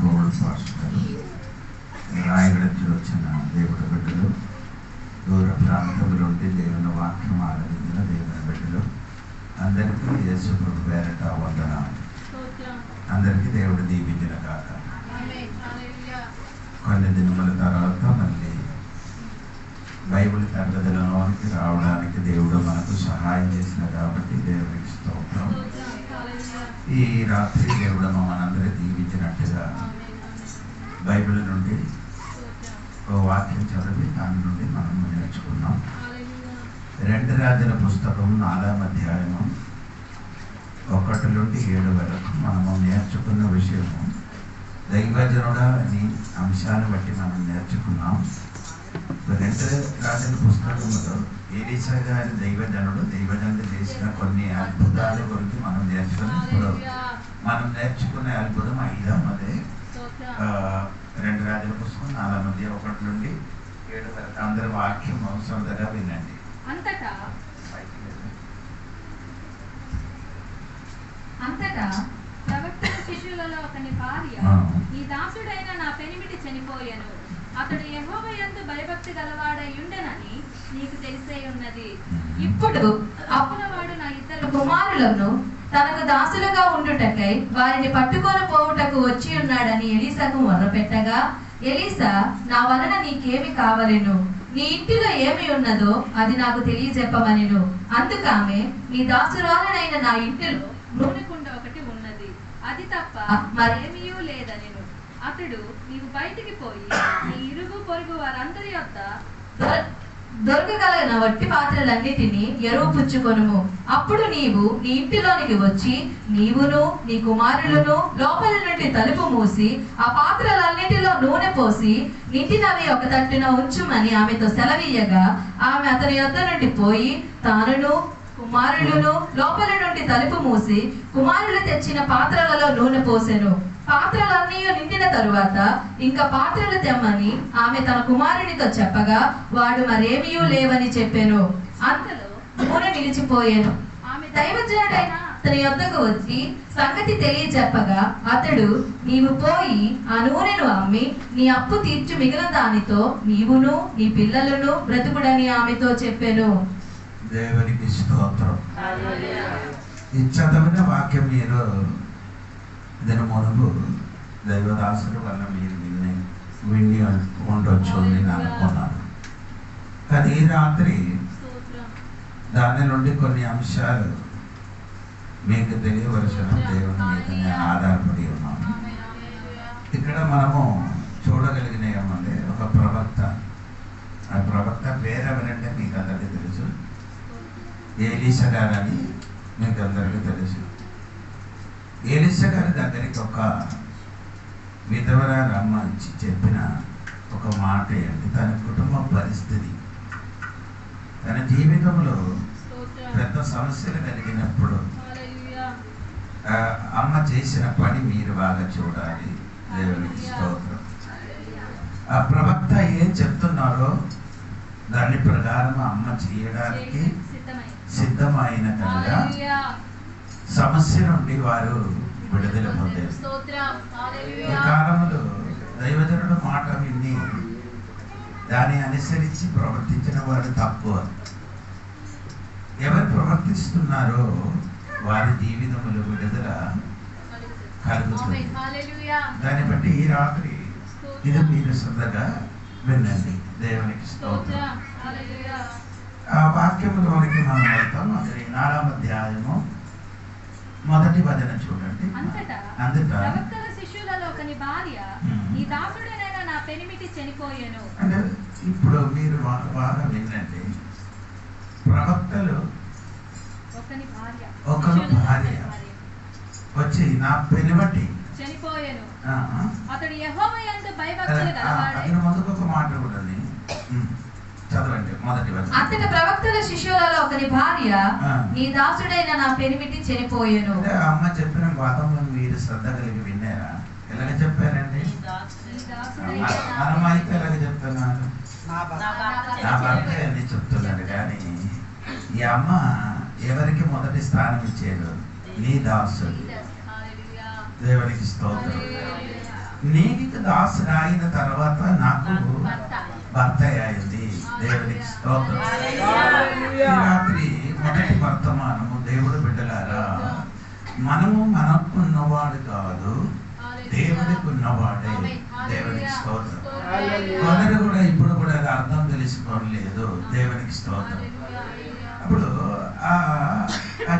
Board pastor Rayagada నుంచి వచ్చిన దేవుడి బిడ్డలు, దూర ప్రాంతంలో ఉండి దేవుని వాక్యం ఆరాధించిన దేవుని బిడ్డలు అందరికీ యేసు ప్రభు పేరట వందనాలు. అందరికీ దేవుడు దీవించిన కాక. కొన్ని దినముల తర్వాత మళ్ళీ బైబిల్ తరగతులలోనికి రావడానికి దేవుడు మనకు సహాయం చేసిన కాబట్టి దేవునికి స్తోత్రం. ఈ రాత్రి దేవుడు మనందరూ దీవించినట్టుగా బైబిల్ నుండి ఓ వాక్యం చదివి దాని నుండి మనం నేర్చుకున్నాం. 2 రాజుల పుస్తకం 4వ అధ్యాయము 1 నుండి 7 వరకు మనము నేర్చుకున్న విషయము దైవజనుడా అనే అంశాన్ని బట్టి మనం నేర్చుకున్నాం. 2 రాజుల పుస్తకంలో ఎలీషా గారి దైవజనుడు చేసిన కొన్ని అద్భుతాల గురించి మనం నేర్చుకుని ఇప్పుడు మనం నేర్చుకునే అద్భుతం 5వది. 2 రాజుల పుస్తకం 4వ అధ్యాయం 1 నుండి 7 వరకు అందరి వాక్యం శ్రద్ధగా వినండి. అంతటా ప్రవక్తల శిష్యులలో ఒకని భార్య, నీ దాసుడైన నా పెనిమిటి చనిపోయెను, అతడు యెహోవా యందు భయభక్తి గలవాడై ఉండెనని నీకు తెలిసే ఉన్నది. ఇప్పుడు అప్పులవాడు నా 2 కుమారులను తనకు దాసులుగా ఉండుటకై వారిని పట్టుకొని పోవుటకు వచ్చి ఉన్నాడని ఎలీసాకు మొర్రపెట్టగా, ఎలీసా, నా వలన నీకేమి కావలెను? నీ ఇంటిలో ఏమి ఉన్నదో అది నాకు తెలియజెప్పమనెను. అందుకామె, నీ దాసురాలనైన నా ఇంటిలో నూనె కుండ ఒకటి ఉన్నది, అది తప్ప మరేమీ లేదనెను. అతడు, నీవు బయటికి పోయి నీ ఇరుగు పొరుగు వారందరి యొద్ద దొరకగలిగిన వట్టి పాత్రలన్నిటినీ ఎరువు పుచ్చుకొనుము. అప్పుడు నీవు నీ ఇంటిలోనికి వచ్చి నీవును నీ కుమారులను లోపల నుండి తలుపు మూసి ఆ పాత్రలన్నిటిలో నూనె పోసి నిండినవి ఒక తట్టున ఉంచుమని ఆమెతో సెలవీయగా, ఆమె అతని యొద్ద నుండి పోయి తానును కుమారులను లోపల నుండి తలుపు మూసి కుమారులు తెచ్చిన పాత్రలలో నూనె పోసెను. పాత్రలన్నీ నిండిన తరువాత ఇంకా పాత్రలు తెమ్మని ఆమె తన కుమారునితో చెప్పగా, వాడు మరేమీ లేవని చెప్పెను. అంతలో నూనె నిలిచిపోయాను. ఆమె దైవజనుడైన అతని యొద్దకు వచ్చి సంగతి తెలియజెప్పగా, అతడు, నీవు పోయి ఆ నూనెను అమ్మి నీ అప్పు తీర్చు మిగిలిన దానితో నీవును నీ పిల్లలను బ్రతుకుడని ఆమెతో చెప్పెను. దేవునికి స్తోత్రం. ఈ చదివిన వాక్యం మీరు దినమునకు దైవదాసుల వల్ల మీరు విని ఉండొచ్చు అని నేను అనుకున్నాను. కానీ ఈ రాత్రి దాని నుండి కొన్ని అంశాలు మీకు తెలియవలసిన దేవుని మీద నేను ఆధారపడి ఉన్నాను. ఇక్కడ మనము చూడగలిగిన ఏమంటే ఒక ప్రవక్త, ఆ ప్రవక్త పేరు ఎవరంటే మీకు అందరికీ తెలుసు, ఎలీషా గారని మీకు అందరికీ తెలుసు. ఎలీషా గారి దగ్గరికి ఒక విధవరాలమ్మ ఇచ్చి చెప్పిన ఒక మాట ఏంటి, తన కుటుంబ పరిస్థితి, తన జీవితంలో పెద్ద సమస్యలు కలిగినప్పుడు అమ్మ చేసిన పని మీరు బాగా చూడాలి. దేవునికి స్తోత్రం. ఆ ప్రవక్త ఏం చెప్తున్నారో దాని ప్రకారం అమ్మ చేయడానికి సిద్ధమైన కనుక సమస్య నుండి వారు విడుదల పొందారు. ఈ కాలంలో దైవజనుడు మాట విని దాన్ని అనుసరించి ప్రవర్తించిన వారు తక్కువ. ఎవరు ప్రవర్తిస్తున్నారో వారి జీవితంలో విడుదల కలుగుతుంది. దాన్ని బట్టి ఈ రాత్రి ఇది మీరు శ్రద్ధగా వినండి. దేవునికి స్తోత్రం. ఆ వాక్యంలోనికి మనం వెళ్తాం. అది 4వ అధ్యాయము 1వ వచనం చూడండి. అంతటా ప్రవక్తల శిష్యులలో ఒకని భార్య, నీ దాసుడైన నా పెనిమిటి చనిపోయెను. అంటే ఇప్పుడు మీరు బాగా వినండి. ప్రవక్తలు ఒకని భార్య వచ్చి నా పెనిమిటి చనిపోయెను, అతడు యెహోవా యందు భయభక్తులు గలవాడై. ముందుకు ఒక మాట కూడా చదవండి. 1వ వచనం. అంతట ప్రవక్తల శిష్యులలో ఒకని భార్య, నీ దాసుడైన నా పెనిమిటి చనిపోయెను. అమ్మ చెప్పిన వాదములను మీరు శ్రద్ధ కలిగి విన్నారా? ఎలాగ చెప్పారండి? మనమైతే ఎలాగ చెప్తున్నారు? నా భర్త అని చెప్తున్నాడు. కానీ ఈ అమ్మ ఎవరికి మొదటి స్థానం ఇచ్చాడు? నీ దాసుడు. దేవునికి స్తోత్రం. నీకు దాసుడు అయిన తర్వాత నాకు భర్త అయింది. దేవునికి స్తోత్రం. ఈ రాత్రి మొదటి వర్తమానము దేవుడు బిడ్డలారా, మనము మనకున్నవాడు కాదు, దేవుడికి ఉన్నవాడే. దేవునికి స్తోత్రం. కొందరు కూడా ఇప్పుడు కూడా అది అర్థం తెలుసుకోలేదు. దేవునికి స్తోత్రం. అప్పుడు ఆ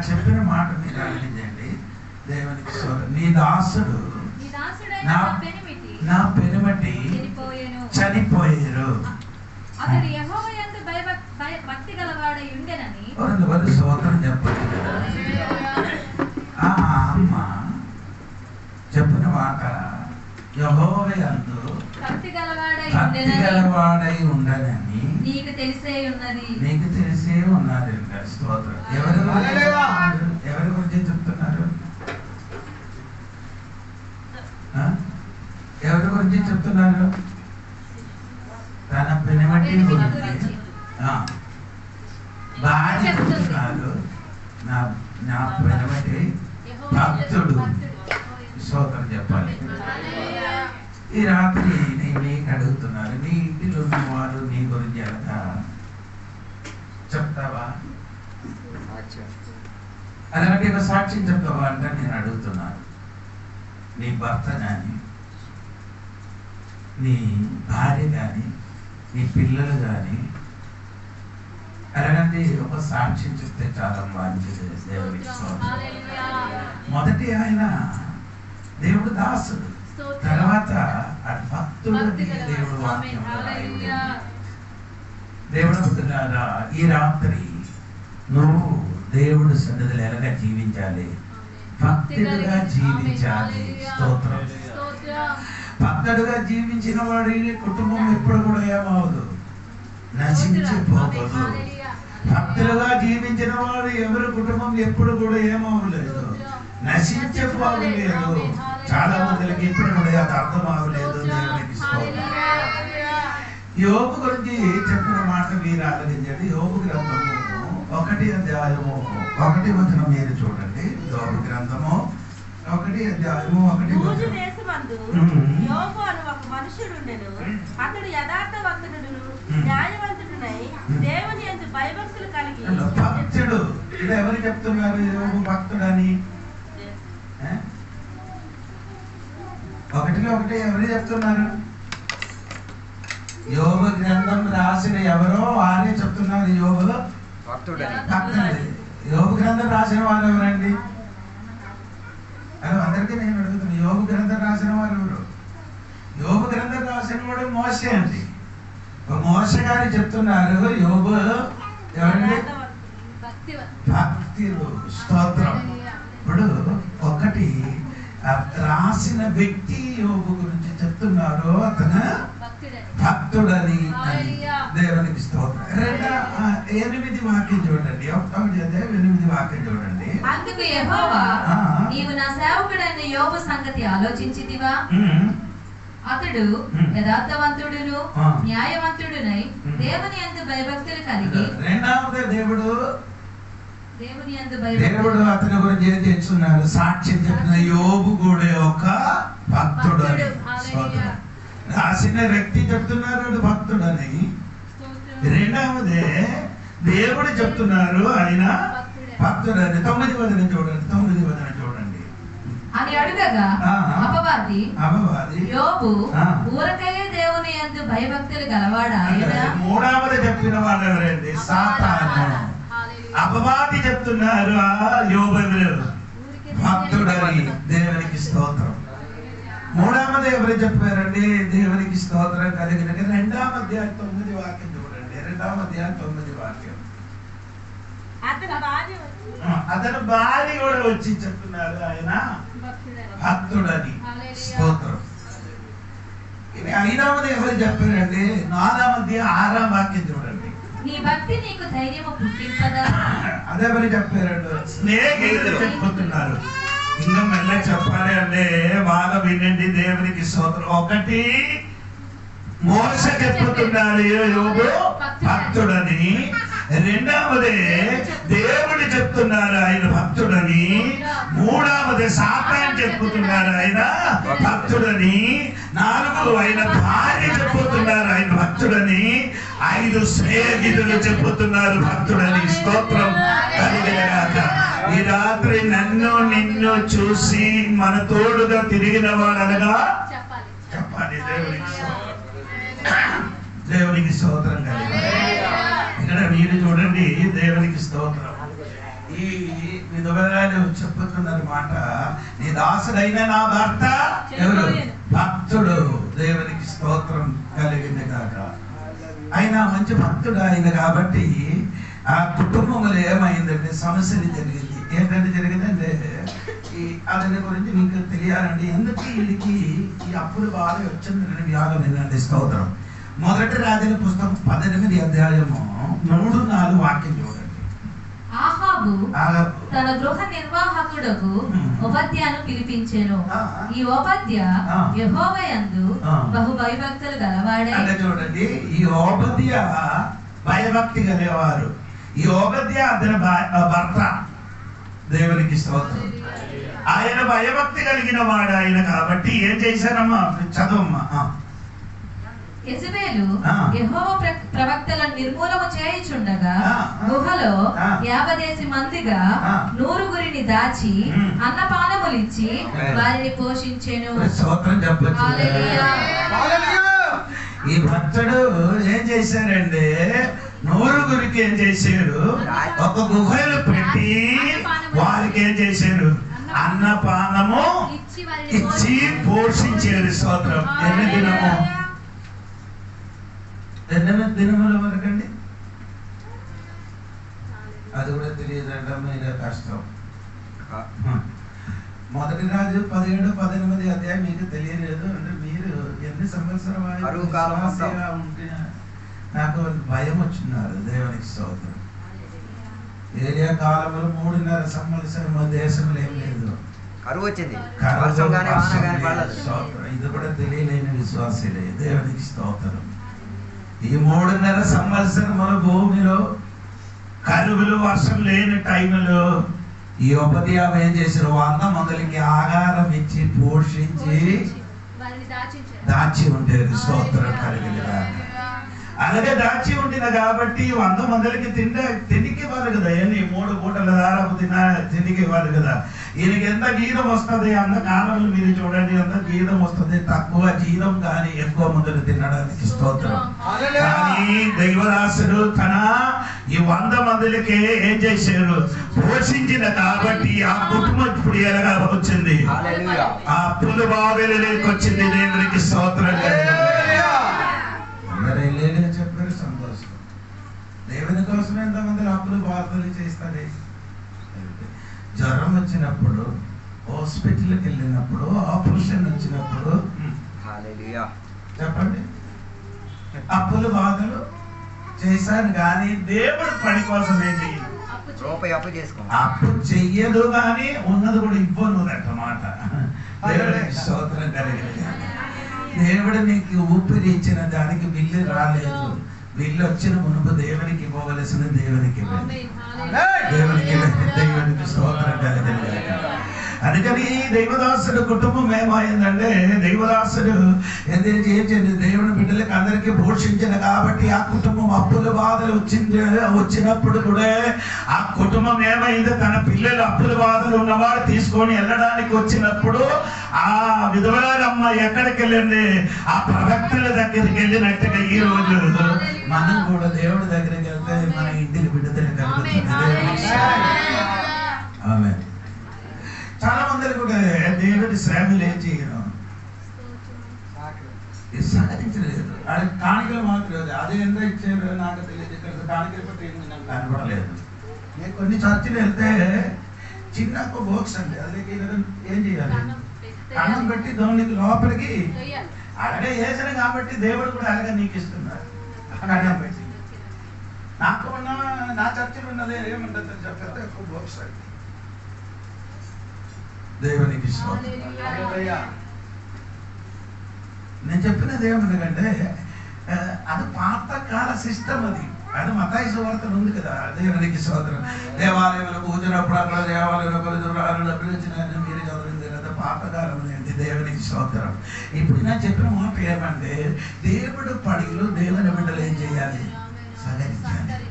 చెప్పిన మాట మీరు ఆలోచించండి. దేవునికి స్తోత్రం. నీ దాసుడు నా పెనిమిటి చనిపోయారు. స్తోత్రం చెప్పండి కదా. ఆ అమ్మ చెప్పిన మాట యెహోవా యందు భక్తి గలవాడై ఉండనని నీకు తెలిసే ఉన్నది. స్తోత్రం. ఎవరి గురించి చెప్తున్నారు? ఎవరి గురించి చెప్తున్నారు? తన పెనిమిటి గురించి భార్య చెప్తున్నారు. నా పెనిమిటి భక్తుడు. స్తోత్రం చెప్పాలి. ఈ రాత్రి నేను నీకు అడుగుతున్నాను, నీ ఇంటిలో ఉన్నవారు నీ గురించి ఎలా చెప్తావా? అలాంటి ఒక సాక్ష్యం చెప్తావా అంటే నేను అడుగుతున్నాను. నీ భర్త కానీ, నీ భార్య కానీ, నీ పిల్లలు కానీ అలాంటి ఒక సాక్ష్యం చెప్తే చాలా మంచిది. దేవుడికి మొదటి ఆయన దేవుడు దాసుడు, తర్వాత భక్తుడికి దేవుడు వాక్యం. దేవుడు పుట్టినారా, ఈ రాత్రి నువ్వు దేవుడు సన్నిధిలో ఎలాగా జీవించాలి? భక్తుడుగా జీవించాలి. స్తోత్రం. భక్తుడుగా జీవించిన వాడి కుటుంబం ఎప్పుడు కూడా ఏమవదు, నశించిపోవదు. భక్తులుగా జీవించిన వాడు ఎవరి కుటుంబం ఎప్పుడు కూడా ఏమవలేదు, నశించిపోవలేదు. చాలా మందికి ఇప్పుడు కూడా అది అర్థం అవ్వలేదు. దేవునికి స్తోత్రం. యోబు గురించి చెప్పిన మాట మీరు ఆలోచించండి. యోబు గ్రంథము 1 అధ్యాయము 1 వచనం మీరు చూడండి. యోబు గ్రంథము 1 అధ్యాయము 1 వచనం. యోబు అను ఒక మనుషుడు ఉండెను. అతడు యథార్థవంతుడును న్యాయవంతుడునై దేవుని యందు భయభక్తులు కలిగి భక్తుడు. ఇది ఎవరు చెప్తున్నారు యోబు భక్తుడని? 1:1 ఎవరు చెప్తున్నారు? యోబు గ్రంథం రాసిన ఎవరో వారే చెప్తున్నారు యోబు భక్తుడని. యోబు గ్రంథం రాసిన వారు ఎవరండి? అందరికీ నేను అడుగుతున్నాను, యోబు గ్రంథం రాసిన వారు ఎవరు? యోబు గ్రంథం రాసిన వాడు మోషే అండి. మోషే గారు చెప్తున్నారు యోబు ఎవరండి? భక్తులు. స్తోత్రం. ఇప్పుడు ఒకటి రాసిన వ్యక్తి యోబు గురించి చెప్తున్నారు, అతను భక్తుడని. దేవునికి స్తోత్రం. 8 వాక్యం చూడండి. 8 వాక్యం చూడండి. అందుకు యెహోవా, నీవు నా సేవకుడైన యోబు సంగతి ఆలోచించితివా? అతడు యథార్థవంతుడును న్యాయవంతుడునై దేవుని యందు భయభక్తులు కలిగి. రెండవది దేవుడు అతని గురించి ఏం చేస్తున్నారు? సాక్ష్యం చెప్తున్న యోబు కూడా ఒక భక్తుడు అని. రాసిన వ్యక్తి చెప్తున్నారు భక్తుడని. రెండవదే దేవుడు చెప్తున్నారు ఆయన భక్తుడని. 9 వచనం చూడండి. 9 వచనం చూడండి. అని అడుగగా అపవాది యోబు ఊరకయే దేవుని యందు భయభక్తులు గలవాడా? మూడవది చెప్పిన వాళ్ళు ఎవరండి? సాతాను. అపవాది చెప్తున్నారు యోబు భక్తుడని. దేవునికి స్తోత్రం. మూడవది ఎవరు చెప్పారండి? దేవునికి స్తోత్రం కలిగిన 2వ అధ్యాయం 9 వాక్యం చూడండి. 2వ అధ్యాయం 9 వాక్యం. అతను భార్య కూడా వచ్చి చెప్తున్నారు ఆయన భక్తుడని. స్తోత్రం. ఇది 5వది ఎవరు చెప్పారండి? 4వ అధ్యాయం 6వ వాక్యం చూడండి. నీ భక్తి నీకు ధైర్యము పుట్టింపదా? అదెవరు చెప్పారండి? స్నేహితులు చెప్పుతున్నారు. ఇంకా మెల్ల చెప్పాలి అంటే బాగా వినండి. దేవునికి స్తోత్రం. ఒకటి మోషే చెప్పుతున్నారు యోబు భక్తుడని. రెండవది దేవుడు చెప్తున్నారు ఆయన భక్తుడని. మూడవది సాతాను చెప్పుతున్నారు ఆయన భక్తుడని, 4 ఆయన భార్య చెప్పుతున్నారు ఆయన భక్తుడని, 5 స్నేహితులు చెప్పుతున్నారు భక్తుడని. స్తోత్రం కలిగినగాక. ఈ రాత్రి నన్ను నిన్ను చూసి మన తోడుగా తిరిగిన వాడనగా చెప్పాలి. దేవునికి స్తోత్రం కలిగి. ఇక్కడ మీరు చూడండి, దేవునికి స్తోత్రం. ఈ విధవరాలు చెప్పుతున్నారు మాట, నీ దాసుడైన నా భర్త ఎవరు? భక్తుడు. దేవునికి స్తోత్రం కలిగింది కాక. ఆయన మంచి భక్తుడు ఆయన కాబట్టి ఆ కుటుంబంలో ఏమైందంటే సమస్యలు జరిగింది. ఏంటంటే జరిగిందంటే అతని గురించి మీకు తెలియాలండి. ఎందుకు వీళ్ళకి ఈ అప్పులు బాధ వచ్చిందని వ్యాగం ఏంటంటే స్తోత్రం. 1 రాజుల పుస్తకం 18 అధ్యాయము 3-4 వాక్యం చూడండి. ఆహాబు తన గృహ నిర్వాహకుడకు ఓబద్యాను పిలిపించెను. ఈ ఓబద్య యెహోవా యందు బహు భయభక్తులు గలవాడే. అంటే చూడండి, ఈ ఓబద్య భయభక్తి గలవారు. ఈ ఓబద్య అతని భర్త. దేవునికి స్తోత్రం. ఆయన భయభక్తి కలిగిన వాడు ఆయన కాబట్టి ఏం చేశారమ్మా? చదవమ్మా. యెజబెలు యెహోవా ప్రవక్తలను నిర్మూలము చేయుచుండగా గుహలో 50 మందిగా 100 దాచి అన్నపానములిచ్చి వారిని పోషించెను. స్తోత్రం చెప్పొచ్చు. ఈ భక్తుడు ఏం చేశారండి? 100 ఏం చేశారు? ఒక గుహలు పెట్టి వారికి ఏం చేశారు? అన్నపానము ఇచ్చి పోషించారు. స్తోత్రం. ఎన్ని దినముల వరకు అండి? అది కూడా తెలియదంట. మీరే కష్టం. 1 రాజు 17-18 అధ్యాయం మీకు తెలియలేదు అంటే మీరు ఎన్ని సంవత్సరాలుగా ఉంటే నాకు భయం వచ్చినారు. దేవునికి స్తోత్రం. ఏరియా కాలంలో 3.5 సంవత్సరం దేశంలో ఏం లేదు, కరువు వచ్చింది. ఇది కూడా తెలియలేని విశ్వాసలే. దేవునికి స్తోత్రం. ఈ 3.5 సంవత్సరముల భూమిలో కరువులు, వర్షం లేని టైంలో ఈ ఉపద్యావం ఏం చేశారు? 100 మందికి ఆహారం ఇచ్చి పోషించి దాచి ఉంటారు. స్తోత్రం కలిగిన. అలాగే దాచి ఉండిన కాబట్టి 100 మందికి తిండికి ఇవ్వాలి కదా. ఎన్ని 3 పూటల దాదాపు తిండికి ఇవ్వాలి కదా. ఈయనకి ఎంత గీతం వస్తుంది? అంత కాలంలో మీరు చూడండి, ఎంత గీతం వస్తుంది. తక్కువ జీతం కానీ ఎక్కువ మందులు తినడానికి. స్తోత్రం. కానీ దైవదాసుడు తన ఈ 100 మందికి ఏం చేశారు? పోషించిన కాబట్టి ఆ కుటుంబం ఇప్పుడు ఎలాగా వచ్చింది? ఆ అప్పులు బావిలలోకి వచ్చింది. దేవునికి స్తోత్రం. చెప్పారు సంతోషం. దేవుని కోసం ఎంతమంది అప్పులు బాధలు చేస్తారు. జ్వరం వచ్చినప్పుడు, హాస్పిటల్కి వెళ్ళినప్పుడు, ఆపరేషన్ వచ్చినప్పుడు చెప్పండి అప్పులు బాధలు చేశాను. కానీ దేవుడు పని కోసం ఏం చెయ్యదు. అప్పు చెయ్యదు కానీ ఉన్నది కూడా ఇవ్వనుదన్నమాట. దేవుడికి స్తోత్రం కలిగింది. దేవుడు నీకు ఊపిరి ఇచ్చిన దానికి బిల్లు రాలేదు. బిల్లు వచ్చిన మునుపు దేవునికి ఇవ్వవలసిన దేవునికి దేవునికి స్తోత్రం కలిగింది. అందుకని దైవదాసుడు కుటుంబం ఏమైందంటే, దైవదాసుడు ఏం చేయండి, దేవుని బిడ్డలకి అందరికీ పోషించిన కాబట్టి ఆ కుటుంబం అప్పుల బాధలు వచ్చినప్పుడు కూడా ఆ కుటుంబం ఏమైంది? తన పిల్లలు అప్పుల బాధలు ఉన్నవాడు తీసుకొని వెళ్ళడానికి వచ్చినప్పుడు ఆ విధవరాలమ్మ ఎక్కడికి వెళ్ళండి? ఆ ప్రవక్తల దగ్గరికి వెళ్ళినట్టుగా ఈ రోజు మనం కూడా దేవుడి దగ్గరికి వెళ్తే మన ఇంటికి విడుదల కలుగుతుంది. ఆమేన్. చాలా మంది కూడా దేవుడి శ్రమలు ఏం చేయరు, సాధించలేదు. అది కాணிకలు మాత్రం అదే ఎంత ఇచ్చారు నాకు తెలియదు. ఇక్కడ కాணிకలు బట్టి నాకు కనపడలేదు. నేను కొన్ని చర్చిలు వెళ్తే చిన్న బాక్స్ అండి, అది ఏం చేయాలి? అన్నం పెట్టి దేవునికి లోపలికి అలాగే వేసిన కాబట్టి దేవుడు కూడా అలాగే నీకు ఇస్తున్నారు. అన్నం పెట్టి నాకు ఉన్న నా చర్చిలో ఉన్నది ఏముంటుంది చెప్పితే ఎక్కువ బాక్స్ అండి. దేవునికి నేను చెప్పినది ఏమన్నదంటే అది పాతకాల సిస్టమ్. అది అది మత్తాయి సువార్తలో ఉంది కదా. దేవునికి స్తోత్రం. దేవాలయంలో కూర్చున్నప్పుడు అక్కడ దేవాలయంలో పిలిచినారని మీరు చదివింది కదా, పాతకాలం ఏంటి. దేవునికి స్తోత్రం. ఇప్పుడు నేను చెప్పిన మాట ఏమంటే, దేవుడు పడిలో దేవుని బిడ్డలు ఏం చేయాలి? సహకరించాలి.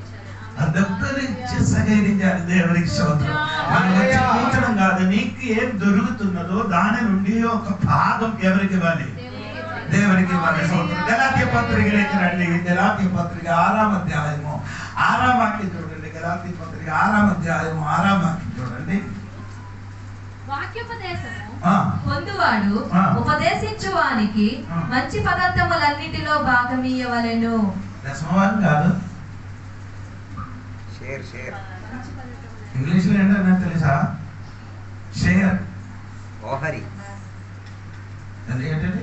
సహకరించాలి. దేవునికి స్తోత్రం. మనం వచ్చి కూర్చడం కాదు, నీకు ఏం దొరుకుతున్నదో దాని నుండి ఒక భాగం ఎవరికి ఇవ్వాలి? దేవునికి ఇవ్వాలి. స్తోత్రం. గలాతీయ పత్రికలోకి రండి. గలాతీయ పత్రిక 6వ అధ్యాయము 6వ వాక్యం చూడండి. గలాతీయ పత్రిక 6వ అధ్యాయము 6వ వాక్యం చూడండి. పొందువాడు ఉపదేశించువానికి మంచి పదార్థములన్నిటిలో భాగమియ్యవలెను. దశమవారం కాదు, ఇంగ్లీష్ లో ఏంటన్నా తెలుసా? షేర్. ఓహరి ఏంటండి?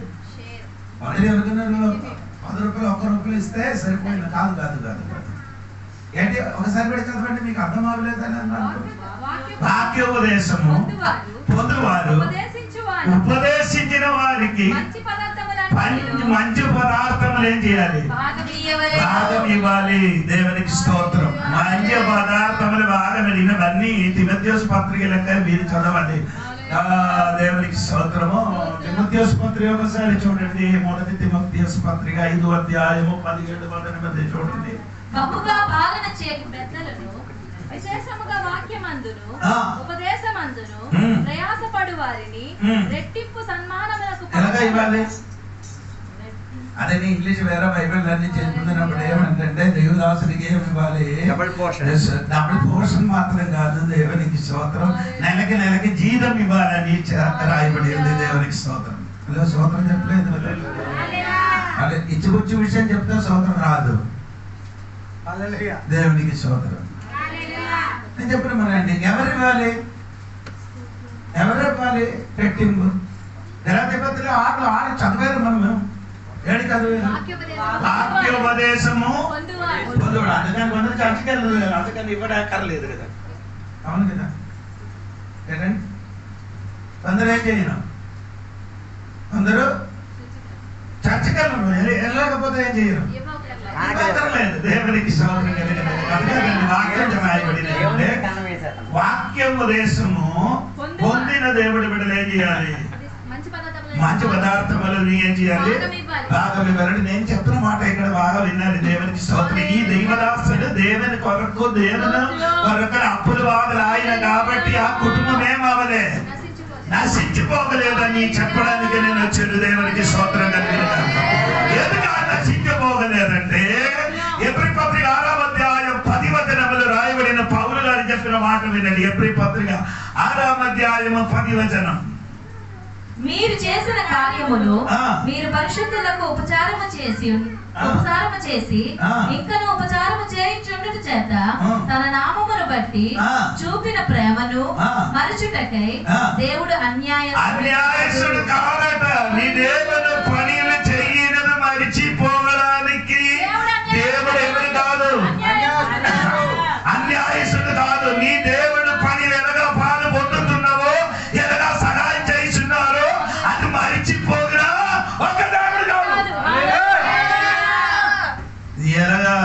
10 రూపాయలు 1 రూపాయలు ఇస్తే సరిపోయింది. కాదు కాదు కాదు కాదు ఏంటి? ఒకసారి కూడా చదవండి, మీకు అర్థం అవ్వలేదని అన్నారు. వాక్యోపదేశము పొందువారు ఉపదేశించిన వారికి మంచి పదార్థములు ఏం చేయాలి? భాగం ఇవ్వాలి. దేవునికి స్తోత్రం. మంచి పదార్థములు భాగం ఇవన్నీ తిమోథెయోసు పత్రిక లెక్క మీరు చదవండి. దేవునికి స్తోత్రము. తిమోథెయోసు పత్రిక ఒకసారి చూడండి. 1 తిమోథెయోసు పత్రిక 5వ అధ్యాయము 17-18 చూడండి. బహుగా పాలన చేయు పెద్దలను విశేషముగా వాక్యమందును ఉపదేశమందును ప్రయాసపడు వారిని రెట్టింపు సన్మానములకు ఎలాగా ఇవ్వాలి? అదే ఇంగ్లీష్ వేరే బైబిల్ అన్ని చేసుకున్నప్పుడు ఏమంటే దేవదాసునికి ఏమి ఇవ్వాలి? డబుల్ పోర్షన్ మాత్రం కాదు. దేవునికి స్తోత్రం. నెలకి జీతం ఇవ్వాలని రాయబడి ఉంది. దేవునికి స్తోత్రం. స్తోత్రం చెప్పలేదు. అదే ఇచ్చిపుచ్చి విషయం చెప్తే స్తోత్రం రాదు. దేవునికి స్తోత్రం. నేను చెప్పిన మనండి ఎవరు ఇవ్వాలి? పెట్టింపు. గలాతీయ పత్రిక 6 చదివారు మనం. ఏడు చదివారు వాక్యోపదేశము పొందువాడు. అందుకని కొందరు చర్చకి వెళ్ళలేదు, అందుకని ఇవ్వక్కర్లేదు కదా. అవును కదా? ఏంటండి? కొందరు ఏం చేయను, కొందరు చర్చకి వెళ్ళను, వెళ్ళకపోతే ఏం చేయరు. దేవునికి వాక్యోపదేశము పొందిన దేవుడి బిడ్డలు ఏం చేయాలి? మంచి పదార్థములు ఏం చేయాలి? భాగం ఇవ్వాలని. నేను చెప్పిన మాట ఇక్కడ బాగా విన్నారు. దేవునికి స్తోత్రం. ఈ దైవదాసుడు దేవుని కొరకు దేవుని కొరకు అప్పులు బాధలు ఆయన కాబట్టి ఆ కుటుంబం ఏమవలే, నశించిపోగలేదని చెప్పడానికి నేను వచ్చాను. దేవునికి స్తోత్రం కలిగిన ఎందుకు నశించిపోగలేదంటే ఎబ్రీ పత్రిక 6వ అధ్యాయం 10వ వచనములు రాయబడిన పౌలు గారు చెప్పిన మాట వినండి. ఎబ్రీ పత్రిక 6వ అధ్యాయము 10వ వచనం. మీరు చేసిన కార్యములు మీరు పరిశుద్ధులకు ఉపచారము చేసి ఇంకను ఉపచారము చేయించుండుట చేత తన నామమును బట్టి చూపిన ప్రేమను మరచుటకై దేవుడు అన్యాయస్తుడు కాదట. నీ దేవుని పనిని చేయనది మరిచిపోవడానికి దేవుడు ఎవరు కాదు, అన్యాయస్తుడు కాదు. నీ దేవుడు పని ఎలాగా పాలు పొందుతున్నావో, ఎలాగా సహాయం చేస్తున్నారో అది మరిచిపోగా ఒక దేవుడు కాదు. ఎలాగా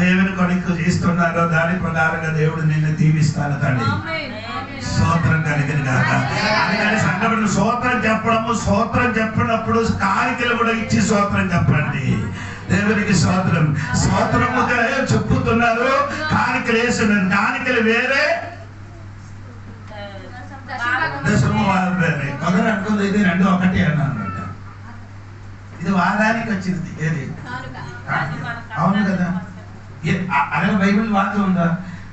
దేవుని కొడుకు చేస్తున్నారో దాని ప్రకారంగా దేవుడు నిన్ను దీవిస్తాను తండ్రి. స్తోత్రం కలిగిన కాక. అందుకని సంఘములు స్తోత్రం చెప్పినప్పుడు కాணிకలు కూడా ఇచ్చి స్తోత్రం చెప్పండి. దేవునికి స్తోత్రం. స్తోత్రముగా చెప్పుతున్నారు, కాணிకలు వేస్తున్నారు. కాணிకలు వేరే, దశమ వారం వేరే. మొదలు అనుకుంది ఇది 2 ఒకటి అన్నాను. ఇది వారానికి వచ్చింది. ఏది? అవును కదా? అదే బైబిల్ వాక్యం ఉందా?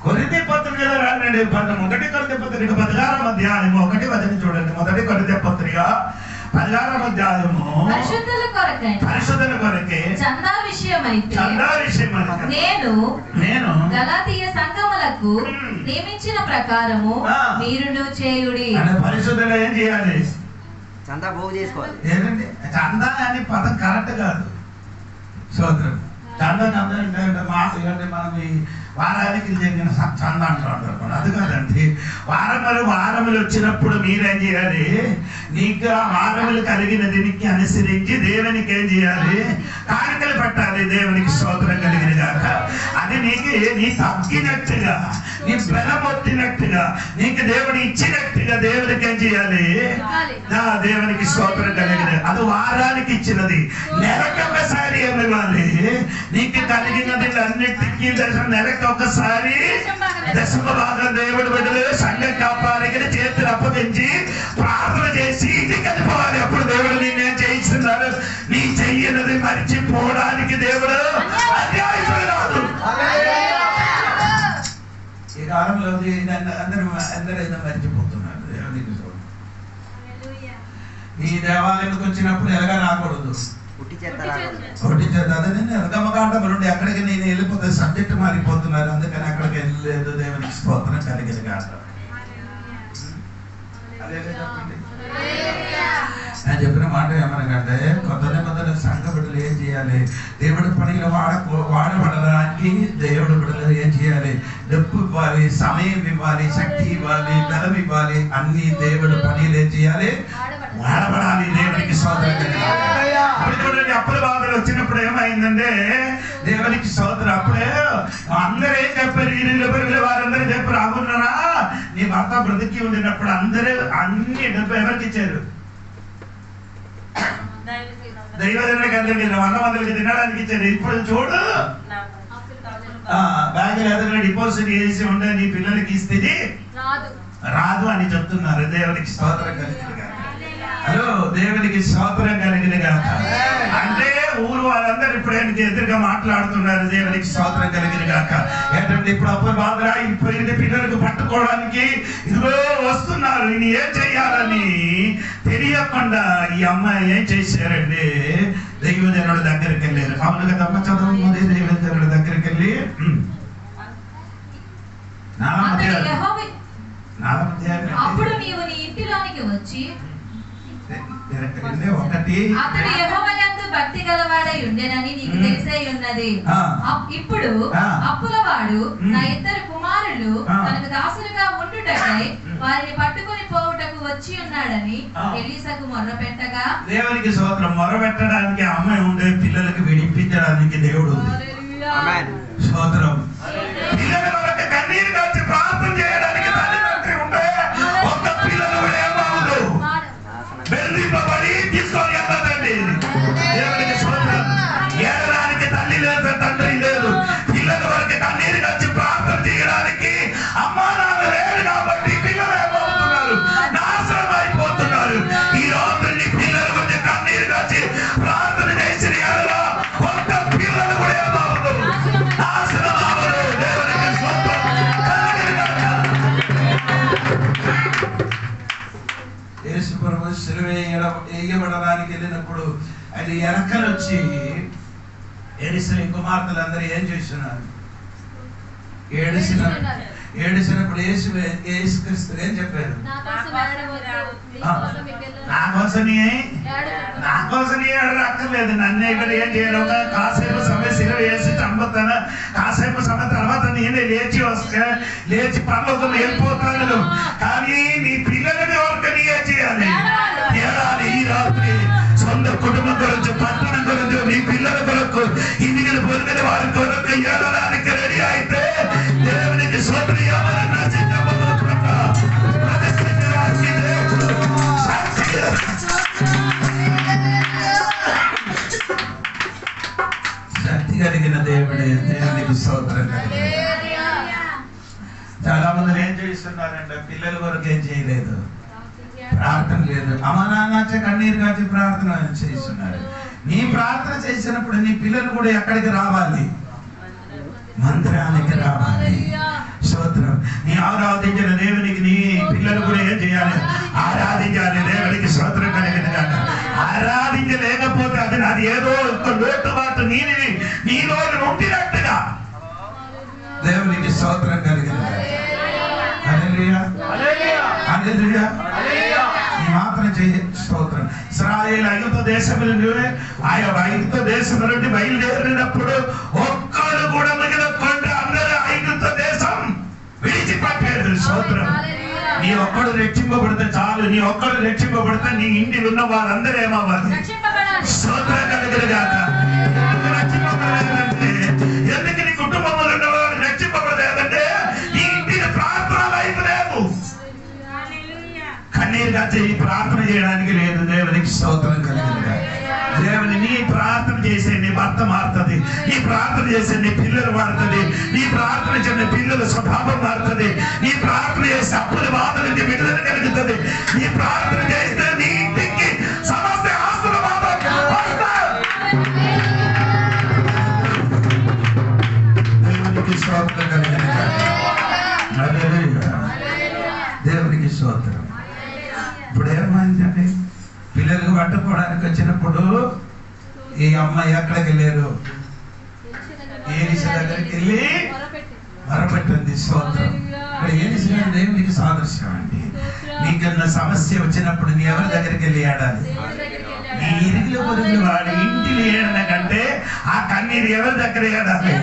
కొరింథీ పత్రికలో రానండి. 1 కొరింథీ పత్రిక 16వ అధ్యాయము 1వ వచనం చూడండి. 1 కొరింథీ పత్రిక 16వ అధ్యాయము పరిశుద్ధుల కొరకే చందా విషయమైతే నేను గలాతీయ సంఘములకు నియమించిన ప్రకారము మీరును చేయుడి. పరిశుద్ధులు ఏం చేయాలి? చందా పోగు చేసుకోవాలి. ఏంటంటే చందా అని పదం కరెక్ట్ కాదు. స్తోత్రం. చందా అంటే మాకు ఏంటంటే మనం ఈ వారానికి జరిగిన చందా అంటారు. అది కాదండి. వారములు వచ్చినప్పుడు మీరేం చేయాలి? నీకు ఆ వారములు కలిగిన దీనికి అనుసరించి దేవునికి ఏం చేయాలి? కాணிకలు పెట్టాలి. దేవునికి స్తోత్రం కలిగిన కాక. అది నీ తగ్గినట్టుగా, నీ బలమొత్తినట్టుగా, నీకు దేవుడు ఇచ్చినట్టుగా దేవుడికి ఏం చేయాలి? దేవునికి స్తోత్రం కలిగినది. అది వారానికి ఇచ్చినది, నెలకు ఒకసారి ఏమి ఇవ్వాలి? నీకు కలిగినది అన్నిటికీ నెలకు ఒకసారి దశమ భాగం దేవుడు బిడ్డలు సంఘం కాపానికి చేతులు అప్పగించి ప్రార్థన చేసి ఇది కలిపోవాలి. అప్పుడు దేవుడు నేనేం చేయిస్తున్నారు? నీ చెయ్యనది మర్చిపోవడానికి దేవుడు అన్యాయస్తుడు కాదు. ఈ కాలంలో అందరూ ఏదో మర్చిపోతున్నారు. దేవునికి ఈ దేవాలయానికి వచ్చినప్పుడు ఎలాగా రాకూడదు, పుట్టి చేత అదే నేను ఎలగమ్మకాండం నుండి అక్కడికి నేను వెళ్ళిపోతే సబ్జెక్ట్ మారిపోతున్నారు, అందుకని అక్కడికి వెళ్ళలేదు. దేవునికి స్తోత్రం కలిగింది కాదు. అదే చెప్పండి. నేను చెప్పిన మాట ఏమనకంటే కొత్త సంఘ బిడ్డలు ఏం చేయాలి? దేవుడి పనిలో వాడబడడానికి దేవుడి బిడ్డలు ఏం చేయాలి? డబ్బు ఇవ్వాలి, సమయం ఇవ్వాలి, శక్తి ఇవ్వాలి, బలం ఇవ్వాలి. అన్ని దేవుడి పనిలు ఏం చేయాలి? వాడబడాలి. దేవునికి స్తోత్రం కలిగింది. చూడండి, అప్పుల బాధలు వచ్చినప్పుడు ఏమైందంటే దేవునికి స్తోత్రం. అప్పుడే అందరూ ఏం చెప్పారు? వారందరూ చెప్పారు, అవునరా నీ భర్త బ్రతికి ఉండినప్పుడు అందరూ అన్ని డబ్బు ఎవరికి ఇచ్చారు? దైవజనులకు అందరికి, 100 మందికి తినడానికి ఇచ్చారు. ఇప్పుడు చూడు, బ్యాంకులు ఏదైనా డిపాజిట్ చేసి ఉంటే నీ పిల్లలకి ఇస్తే రాదు అని చెప్తున్నారు. దేవునికి స్తోత్రం కలిగింది. హలో, దేవునికి స్తోత్రం కలిగింది కాక. అంటే ఊరు వాళ్ళందరూ ఇప్పుడు ఆయనకి ఎదురుగా మాట్లాడుతున్నారు. దేవునికి స్తోత్రం కలిగింది కాక. ఏంటంటే ఇప్పుడు అప్పుడు బాధ అయిపోయింది, పిల్లలకు పట్టుకోవడానికి ఇదిగో వస్తున్నారు. ఈయన ఏం చెయ్యాలని తెలియకుండా ఈ అమ్మాయి ఏం చేశారండి? దైవజనుడి దగ్గరికి వెళ్ళారు. అవును కదమ్మ, చదువు. దైవజనుడి దగ్గరికి వెళ్ళి అప్పుడు నీవు నీ ఇంటిలోనికి వచ్చి అతడు యెహోవా యందు భక్తి గలవాడై ఉండెనని నీకు తెలిసే ఉన్నది. ఇప్పుడు అప్పులవాడు నా 2 కుమారులు తనకు దాసులుగా ఉండుటకై వారిని పట్టుకొని పోవుటకు వచ్చి ఉన్నాడని ఎలీసాకు మొర్రపెట్టగా, దేవునికి స్తోత్రం. మొర్రపెట్టడానికి అమ్మాయి ఉండే, పిల్లలకు విడిపించడానికి దేవుడు స్తోత్రం. పిల్లల వరకు కన్నీరు కాచి ప్రార్థన చేయడానికి తల్లిదండ్రి ఉంటే ఒక్క పిల్లలు కూడా ఏమవుదు బెదిరింపబడి తీసుకొని వెళ్ళదండి. దేవునికి స్తోత్రం. ఏడడానికి తల్లి లేదు, తండ్రి లేదు. పిల్లల వరకు కన్నీరు కాచి ప్రార్థన చేయడానికి అమ్మా నాన్న లేరు కాబట్టి పిల్లలు ఏమవుతున్నారు? నాశనం అయిపోతున్నారు. ఈ రోజు నీ పిల్లల గురించి కన్నీరు కాచి ప్రార్థన చేసిన ఒక్క పిల్లలు కూడా ఏమవుదు? నాశనం అవ్వదు. దేవునికి స్తోత్రం. యేసు ప్రభు సిలువ వేయబడడానికి వెళ్ళినప్పుడు అది ఎరకలు వచ్చి ఎరిసిన కుమార్తెలందరూ ఏం చేస్తున్నారు? ఏడిసినప్పుడు యేసుక్రీస్తు ఏం చెప్పారు? నా కోసమే అక్కర్లేదు, నన్ను ఇక్కడ ఏం చేయడం? కాసేపు సమయం సిలువ వేసి చంపుతాను, కాసేపు సమయం తర్వాత నేనే లేచి పర్లోకం వెళ్ళిపోతాను. కానీ నీ పిల్లలని ఎవరికి ఏం చేయాలి? ఏడాది ఈ రాత్రి సొంత కుటుంబం గురించి, పట్టణం గురించి, నీ పిల్లల కొరకు, ఇంటికి పొరుగుని వారి కొరకు ఏడడానికి రెడీ అయితే దేవునికి స్వప్రియమని శక్తి కలిగిన దేవుడే. దేవునికి స్తోత్రం. చాలా మంది ఏం చేస్తున్నారంటే పిల్లల వరకు ఏం చేయలేదు, ప్రార్థన లేదు. అమ్మ నాన్న కన్నీరు కాచి ప్రార్థన చేస్తున్నారు. నీ ప్రార్థన చేసినప్పుడు నీ పిల్లలు కూడా ఎక్కడికి రావాలి? మందిరానికి రావాలి. స్తోత్రం. నీ ఆరాధించిన దేవునికి నీ పిల్లలు కూడా ఏం చేయాలి? ఆరాధించాలి. దేవునికి స్తోత్రం కలిగిన కాక. ఆరాధించలేకపోతే అది ఏదో ఒక లోటుబాటు నీలో ఉండినట్టుగా. దేవునికి స్తోత్రం కలిగిన మాత్రం చేయ స్తోత్రం. ఇశ్రాయేలు ఐగుప్తు దేశం నుండి బయలుదేరినప్పుడు ఒక్కడు కూడా మిగలకుండా అందరూ ఐగుప్తు దేశం విడిచిపెట్టారు. స్తోత్రం. నీ ఒక్కడు రక్షింపబడితే చాలు. నీ ఒక్కడు రక్షింపబడితే నీ ఇంటిలో ఉన్న వారందరూ ఏమవ్వాలి? స్తోత్రం కలిగిన గాక. రక్షింపబడాలంటే ఎందుకు నీ కుటుంబంలో ఈ ప్రార్థన చేయడానికి లేదు. దేవునికి స్తోత్రం కలిగింది. దేవుని నీ ప్రార్థన చేసే నీ భర్త మారుతుంది, నీ ప్రార్థన చేసే నీ పిల్లలు మారుతుంది, నీ ప్రార్థన చేసే నీ పిల్లల స్వభావం మారుతుంది, నీ ప్రార్థన చేసే అప్పుల బాధ నుంచి విడుదల కలుగుతుంది, నీ ప్రార్థన చేస్తే నీ ఇంటికి సమస్త ఆస్తుల బాధ దేవునికి స్తోత్రం కలిగింది. దేవునికి స్తోత్రం. ఇప్పుడు ఏమైందండి, పిల్లలకు పట్టుకోవడానికి వచ్చినప్పుడు ఈ అమ్మాయి ఎక్కడికి వెళ్ళారు, ఏలిసా దగ్గరికి వెళ్ళి మరపెట్టింది. స్తోత్రం. ఇక్కడ ఏలిసా దేవునికి సాదృశ్యం అండి. నీకన్నా సమస్య వచ్చినప్పుడు నీ ఎవరి దగ్గరికి వెళ్ళి ఏడాలి? నీ ఇరుగులు పొరుగులు వాడి ఇంటిని ఏడన కంటే ఆ కన్నీరు ఎవరి దగ్గర ఏడాలి?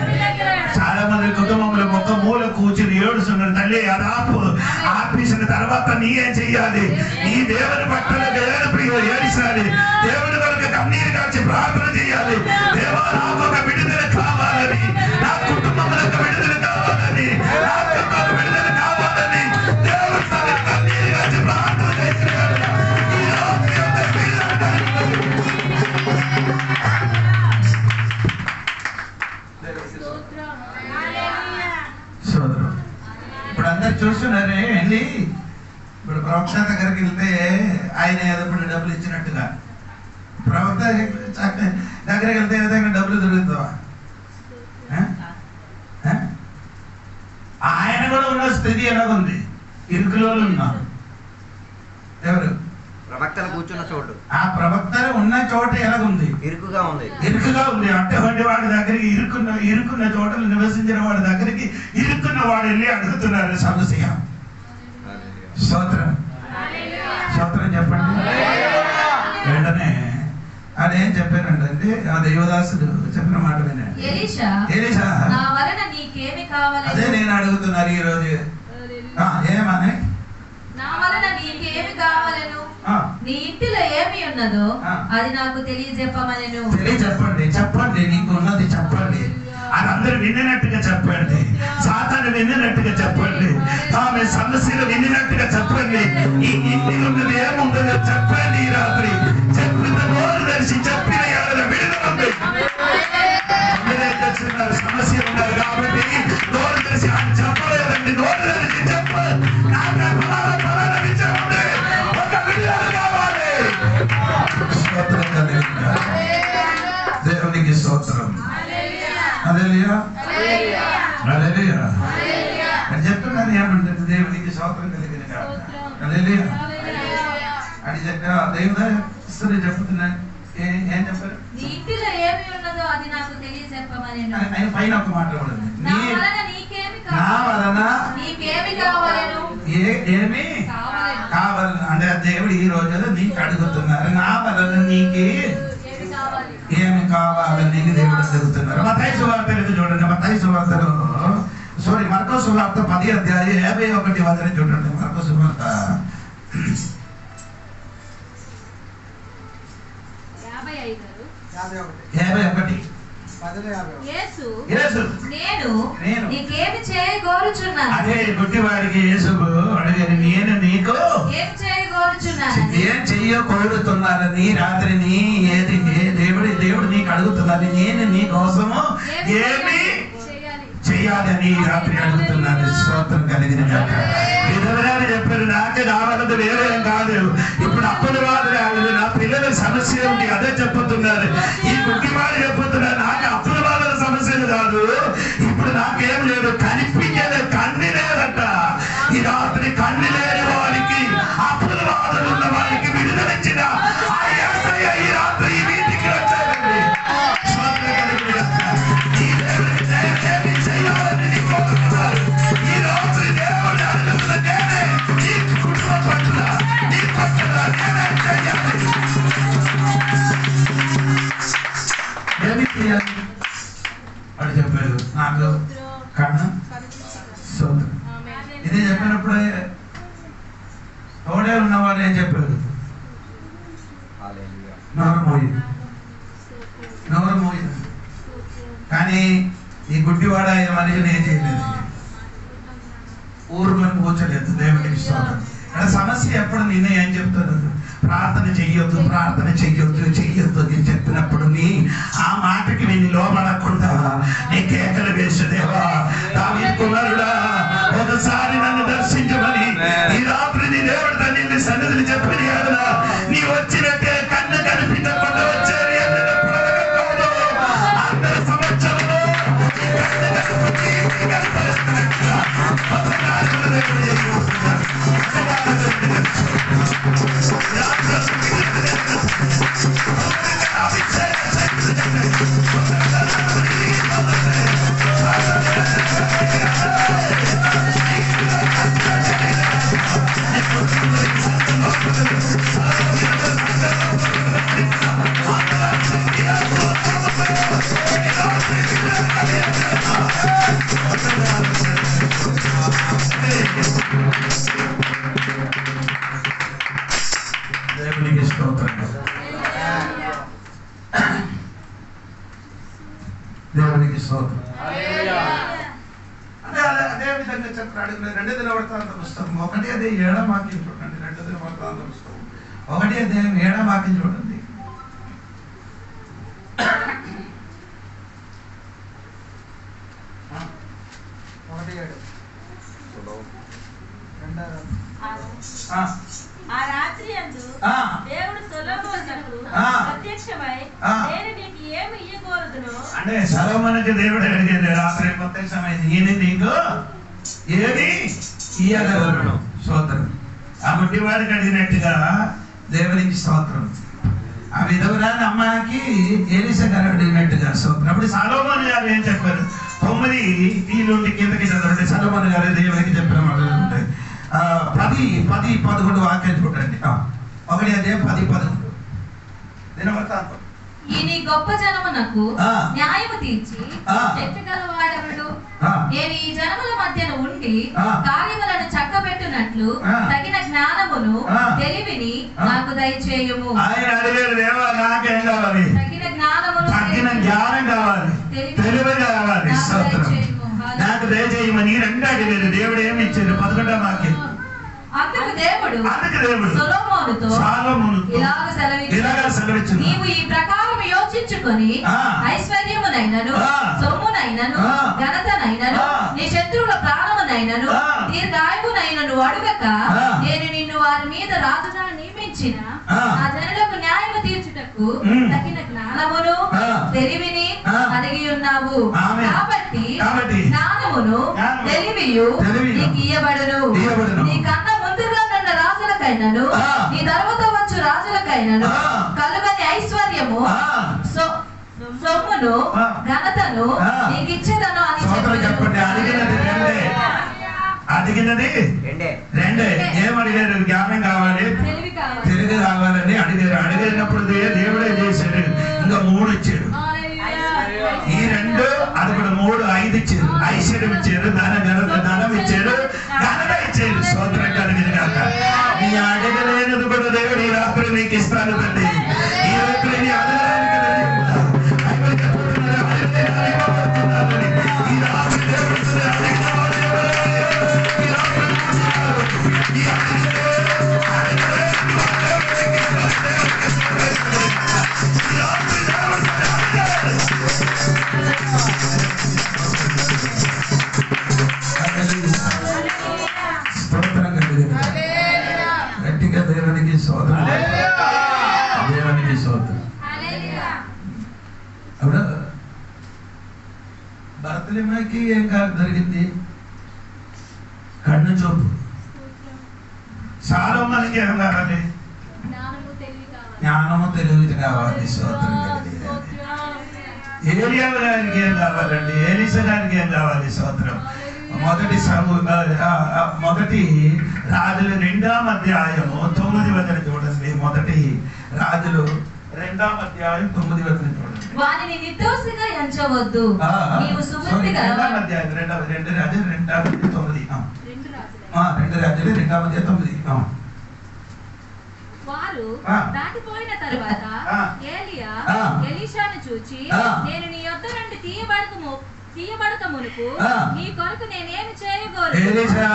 చాలా మంది కుటుంబంలో ఒక మూల కూర్చుని ఏడుస్తున్నారు. తల్లి అదాపు ఆపేసిన తర్వాత నీయేం చెయ్యాలి? నీ దేవుని పట్టణ ఏడిసాలి, దేవుని వరకు కన్నీరు కాల్చి ప్రార్థన చేయాలి. దేవా నాకు ఒక విడుదల కావాలని, నా కుటుంబంలో విడుదల కావాలని, నా కుటుంబం విడుదల కావాలని దేవుని కన్నీరు కాల్చి ప్రార్థన చేయాలి. సోదరు, ఇప్పుడు అందరు చూస్తున్నారే అండి. ఇప్పుడు ప్రవక్త దగ్గరికి వెళ్తే ఆయన ఏదో ఇప్పుడు డబ్బులు ఇచ్చినట్టుగా, ప్రవక్త దగ్గరికి వెళ్తే ఏదైనా డబ్బులు దొరుకుతావా? ఆయన కూడా ఉన్న స్థితి ఎలాగుంది? ఇరుకులో ఉన్నారు. ఎవరు? ప్రవక్తలు కూర్చున్న చోటు. ఆ ప్రవక్తలు ఉన్న చోట ఎలాగుంది? ఇరుకుగా ఉంది. ఇరుకుగా ఉంది. అటువంటి వాడి దగ్గరికి ఇరుకున్న చోటలు నివసించిన వాడి దగ్గరికి ఇరుకున్న వాడు వెళ్ళి అడుగుతున్నారు సమస్య. స్తోత్రం, స్తోత్రం చెప్పండి. వెంటనే అదేం చెప్పారంటే ఆ దేవదాసుడు చెప్పిన మాట వినండి. ఎలీషా నా వలన నీకేమి కావాలి? అదే నేను అడుగుతున్నారు ఈ రోజు. ఏమని? నా వలన నీకేమి కావాలను, నీ ఇంటిలో ఏమి ఉన్నదో అది నాకు తెలియజెప్పమనెను. చెప్పండి, చెప్పండి, నీకు ఉన్నది చెప్పండి. అది అందరూ విన్నట్టుగా చెప్పండి. సాతాను విన్నట్టుగా చెప్పండి. ఆమె సమస్యలు విన్నట్టుగా చెప్పండి. ఈ ఇంటిలో ఉన్నది ఏముందో చెప్పండి. ఈ రాత్రి చెప్పిన నోరు తెరిచి చెప్పిన విడుదల ఉంది. సమస్య ఉన్నారు కాబట్టి నోరు తెరిచి ఆయన చెప్పలేదండి. నోరు తెరిచి చెప్పాలి. దేవునికి స్తోత్రం. హల్లెలూయా, హల్లెలూయా. అని చెప్తున్నారు ఏమంటే దేవునికి స్తోత్రం కలిగిన కాదు. హల్లెలూయా అని చెప్పా. దేవుడు చెప్తున్నాను. ఏం చెప్పారు? నీ ఇంటిలో ఏమి ఉన్నదో అది నాకు తెలియజెప్పమనెను. ఆయన పైన ఒక మాట కూడా ఉంది. నా వలన నీకేమి నా వలన నీకేమి కావాలను, ఏమి కావాలి అంటే దేవుడు ఈ రోజు నీకు అడుగుతున్నారు. నా వలన నీకు ఏమి కావాలని నీకు దేవుడు అడుగుతున్నారు. మత్తయి సువార్త చూడండి. మత్తయి సువార్తలో మార్కు సువార్త 10వ అధ్యాయం 51వ వచనం చూడండి. మార్కు సువార్త 51. నేను నీకేమి చేయగోరుచున్నాను. అదే గుడ్డివాడికి యేసుకు అడిగారు, నేను నీకు ఏం చెయ్యకోరుతున్నారని రాత్రిని ఏది దేవుడు నీకు అడుగుతున్నారు. నేను నీ కోసము ఏమి చెయ్యాలని రాత్రి అడుగుతున్నాను. స్తోత్రం కలిగిన విధవరాలు చెప్పారు, నాకే రావాలంటే వేరేం కాదు. ఇప్పుడు అప్పుల వారు రాలేదు, నా పిల్లల సమస్య ఉంది అదే చెప్పుతున్నారు. ఈ గుడ్డివాడు చెప్పుతున్నారు, నాకు అప్పుల వాళ్ళ సమస్యలు కాదు. ఇప్పుడు నాకేం లేదు, కనిపించలేదు, కన్ను లేదట. ఈ రాత్రి కన్ను లేని వారికి, అప్పుల వాదులు ఉన్న వారికి విడుదలిచ్చిన ఆ యేసయ్య ఈ రాత్రి ఈ వీధికి వచ్చారండి. ఈ రాత్రి దేవుడు అడుగుతున్న నేనే ఈ కుటుంబం పట్ల, నీ పట్ల నేనే చేయాలి. ఏమి చేయాలి అని చెప్పారు. నాకు కన్ను సోదరు ఇది చెప్పినప్పుడు తోడే ఉన్నవాడు ఏం చెప్పారు? నోరు మోయి. కానీ ఈ గుడ్డివాడ ఆయన మనిషిని ఏం చేయలేదు, ఊరుకొని కూర్చోలేదు. దేవునికి స్తోత్రం. సమస్య ఎప్పుడు నేనే ఏం చెప్తాను, ప్రార్థన చెయ్యొద్దు అని చెప్పినప్పుడు నీ ఆ మాటకి నేను లోబడకుండా నీ కేకలు వేసు దేవా, దావీదు కుమారుడా ఒకసారి నన్ను దర్శించమని ఈ రాత్రి నీ దేవుడు తల్లి సన్నిధిని చెప్పిన కదా, నీ వచ్చినట్టే కన్ను కనిపించకుండా వచ్చారు అందరి సమక్షంలో దేవునికి స్తోత్రం. దేవునికి స్తోత్రం. అదే విధంగా చెప్పాడు 2 దినవృత్తాంత పుస్తకం 1:7 వాక్యం చూడండి. 2 దినవృత్తాంత పుస్తకం 1:7 వాక్యం చూడండి. ఆ రాత్రి యందు దేవుడు సొలొమోనుకు ప్రత్యక్షమై నేను నీకు ఏమి ఇయ్యకూడదునో అంటే సొలొమోనుకు దేవుడు అడిగాడు రాత్రి ప్రత్యక్షమై నేను నీకు ఏమి ఇయ్యగలను. స్తోత్రం. ఆ గుడ్డివాడికి అడిగినట్టుగా దేవునికి స్తోత్రం. ఆ విధవరాని అమ్మాయికి ఎలీషా గారు అడిగినట్టుగా స్తోత్రం. అప్పుడు సొలొమోను గారు ఏం చెప్పారు? 9 నుండి కిందకి చదవండి. సొలొమోను గారు దేవునికి చెప్పిన మాటలు ఉంటాయి. 10, 11 వాక్యాలు చూడండి. 1:10-11 దినవృత్తాంతం. ఈ నీ గొప్ప జనమునకు న్యాయము తీర్చి ఎక్కగలవాడెవడు? నేను ఈ జనముల మధ్యన ఉండి కార్యములను చక్కబెట్టునట్లు తగిన జ్ఞానమును తెలివిని నాకు దయచేయము. ఆయన అడిగాడు, దేవా నాకేం కావాలి? తగిన జ్ఞానమును, తగిన జ్ఞానం కావాలి, తెలివి కావాలి. నాకు దయచేయమని 2 అడిగాడు. దేవుడు ఏమి ఇచ్చాడు? 11వ వాక్యం. అందుకు దేవుడు సొలొమోనుతో ఇలాగ సెలవిచ్చును, నీవు ఈ ప్రకారం యోచించుకొని ఐశ్వర్యమునైనను సొమ్మునైనను ఘనతనైనను నీ శత్రువుల ప్రాణమునైనను దీర్ఘాయువునైనను అడుగక నేను నిన్ను వారి మీద రాజుగా నియమించిన ఆ జనులకు న్యాయము తీర్చుటకు తగిన జ్ఞానమును తెలివిని కలిగి ఉన్నావు. కాబట్టి జ్ఞానమును తెలివియు నీకు ఇయ్యబడును. నీ కన్న ముందుగా ఉన్న రాజులకైనను నీ తర్వాత వచ్చు రాజులకైనను కలుగని ఐశ్వర్యము సొమ్మును ఘనతను నీకు ఇచ్చేదను అని చెప్పండి. అడిగినది 2. ఏమడిగారు? జ్ఞానం కావాలి, తెలివి కావాలని అడిగారు. అడిగినప్పుడు దేవుడే చేశాడు. ఇంకా 3 ఇచ్చాడు. ఈ 2 అది కూడా 3, 5 ఇచ్చారు. ఐశ్వర్యం ఇచ్చారు, ధనం ఇచ్చాడు, ఘనత ఇచ్చారు. స్తోత్రం కలిగిన కాక నీ అడగలేనది కూడా దేవుడు ఈ రాత్రి నీకు ఇస్తాను తండ్రి. ఈ రాత్రి నీ అడగడానికి గట్టిగా దేవునికి స్తోత్రం. దేవునికి స్తోత్రం. అప్పుడు బర్తలిమాకి ఏం జరిగింది? కన్ను చూపు. సొలొమోనుకి ఏం కావాలి? జ్ఞానము తెలివి కావాలి. స్తోత్రం. ఏలియా గారికి ఏం కావాలండి? ఎలీషా గారికి ఏం కావాలి? స్తోత్రం. మొదటి రాజులు 2వ అధ్యాయము 9 వచనం చూడండి. మొదటి రాజులు 2వ అధ్యాయం 9 వచనం చూడండి. వానిని నిర్దోషిగా ఎంచవద్దు. నీవు సుమతిగా 2వ అధ్యాయం 2 రాజులు 2వ అధ్యాయం 9. 2 రాజులు 2వ అధ్యాయం 9. వారు దాటిపోయిన తరువాత ఏలియా ఎలీషాను చూచి, నేను నీ యొద్ద నుండి తీయబడక మునుపు నీ కొరకు నేనేమి చేయగలను? ఎలీషా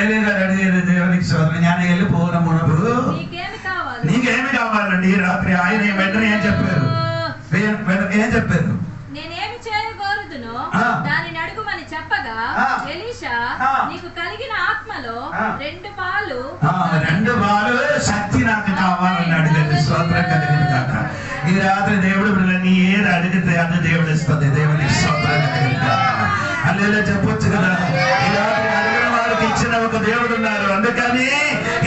ఏలే గారు అడిగారు దేవునికి స్తోత్రం, నేను వెళ్ళిపోవడం మునపు నీకేమి కావాలండి? రాత్రి ఆయన వెంటనే ఏం చెప్పారు? ఏం చెప్పారు? నేనేమి చేయగోరుదునో దానిని అడుగుమని చెప్పగా ఎలీషా నీకు కలిగిన ఆత్మలో 2 పాలు శక్తి నాకు కావాలని అడిగారు. స్తోత్రం కలిగిన కాక ఈ రాత్రి దేవుడు నీ ఏది అడిగితే అది దేవుడు ఇస్తుంది. దేవునికి స్తోత్రం కలిగిన కాక అల్లేలా చెప్పొచ్చు కదా. ఈ రాత్రి అడిగిన వారికి ఇచ్చిన ఒక దేవుడు ఉన్నారు. అందుకని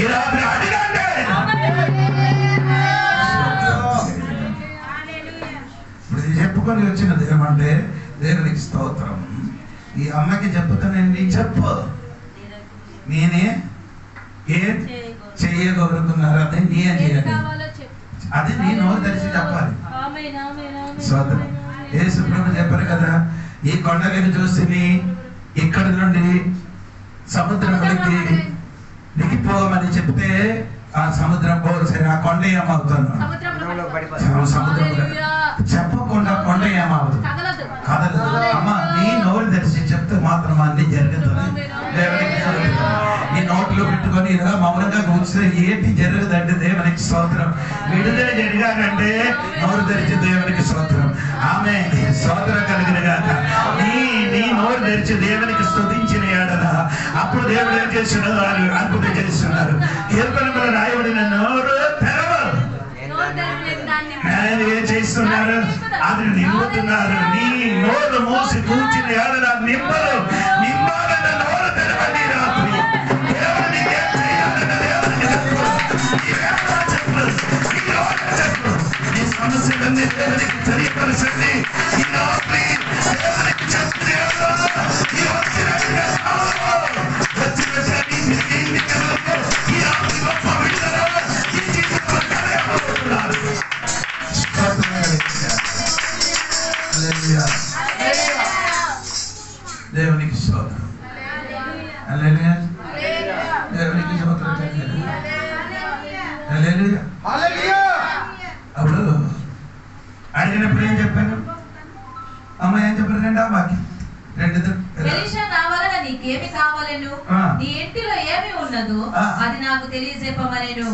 ఈ రాత్రి అడగండి. ఇప్పుడు చెప్పుకొని వచ్చినది ఏమంటే దేవునికి స్తోత్రం. ఈ అమ్మకి చెప్పుతానండి, చెప్పు నేనే ఏం చెయ్యగలుగుతున్నారు, అదే నీ అని చేయాలి, అది నీ నోరు తెలిసి చెప్పాలి. స్తోత్రం. యేసు ప్రభు చెప్పారు కదా, ఈ కొండలను చూసి ఇక్కడ నుండి సముద్రంలోకి దిగిపోమని చెప్తే ఆ సముద్రం పోల్సిన ఆ కొండ ఏమవుతాను? సముద్రంలో చెప్పకుండా కొండ ఏమవుతుంది? కదలదు. అమ్మ నీ నోరు తెరిచి చెప్తే మాత్రం అన్ని జరుగుతుంది. నీ నోట్లో పెట్టుకొని ఇలా మౌనంగా కూర్చుని ఏంటి జరుగుదంటే దేవునికి స్తోత్రం. విడుదల జరిగానంటే నోరు తెరిచి దేవునికి స్తోత్రం. ఆమె స్తోత్రం కలిగిన గాక. నీ నోరు తెరిచి దేవునికి స్తుతించిన ఏడల అప్పుడు దేవుడు ఏం చేస్తున్నారు? వారు అద్భుతం చేస్తున్నారు. కీర్తనలో రాయబడిన నోరు తెరవరు, ఏం చేస్తున్నారు? అది నింపుతున్నారు. నీ నోరు మూసి కూర్చిన ఏడల నింపరు. నింపాలన్న నోరు తెరవండి. రాత్రి దేవుడికి ఏం చేయాలన్న దేవుడికి చెప్పు. నీ సమస్యలన్నీ దేవుడికి తెలియపరచండి. ఈ రాత్రి దేవుడికి చెప్పు. ఈ వచ్చిన దేవునికి స్తోత్రం. హల్లెలూయా. దేవునికి స్తోత్రం. హల్లెలూయా. అప్పుడు అడిగినప్పుడు ఏం చెప్పాను? అమ్మ ఏం చెప్పారు? రెండో వాక్యం. ఎలీషా నా వలన నీకేమి కావాలను, నీ ఇంటిలో ఏమి ఉన్నదో అది నాకు తెలియజెప్పమనెను.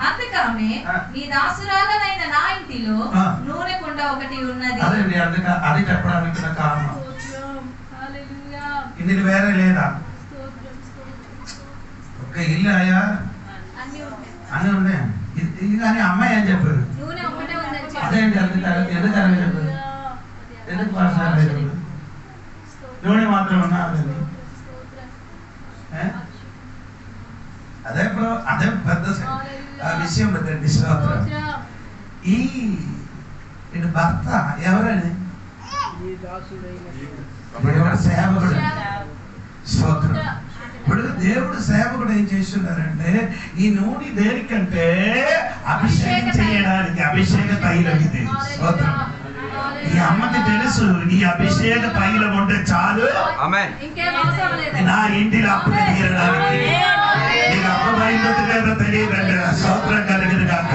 అందుకామె నీ దాసురాలనైన నా ఇంటిలో నూనె కుండ ఒకటి ఉన్నది. అది చెప్పడానికి కారణం ఇందులో వేరే లేదా? ఒక ఇల్లు అయ్యా అన్నీ ఉన్నాయి. ఇది కానీ అమ్మాయి అని చెప్పారు. అదేంటి ఎందుకు చెప్పారు? ఎందుకు పాఠశాల నూనె మాత్రం ఉన్నా అదే ఇప్పుడు అదే పెద్ద విషయం పెట్టండి. స్తోత్రం. ఈ భర్త ఎవరని? సేవకుడు. స్తోత్రం. ఇప్పుడు దేవుడు సేవకుడు ఏం చేస్తున్నారంటే ఈ నూనె దేనికంటే అభిషేకం చేయడానికి. అభిషేక తైలం ఇది. స్తోత్రం. ఈ అమ్మకి తెలుసు ఈ అభిషేక తైలం ఉంటే చాలు నా ఇంటిలో అప్పుడే తీరడానికి. నీకు అప్పమైందో తెలియదో తెలియదండి. స్తోత్రం కలిగింది కాక.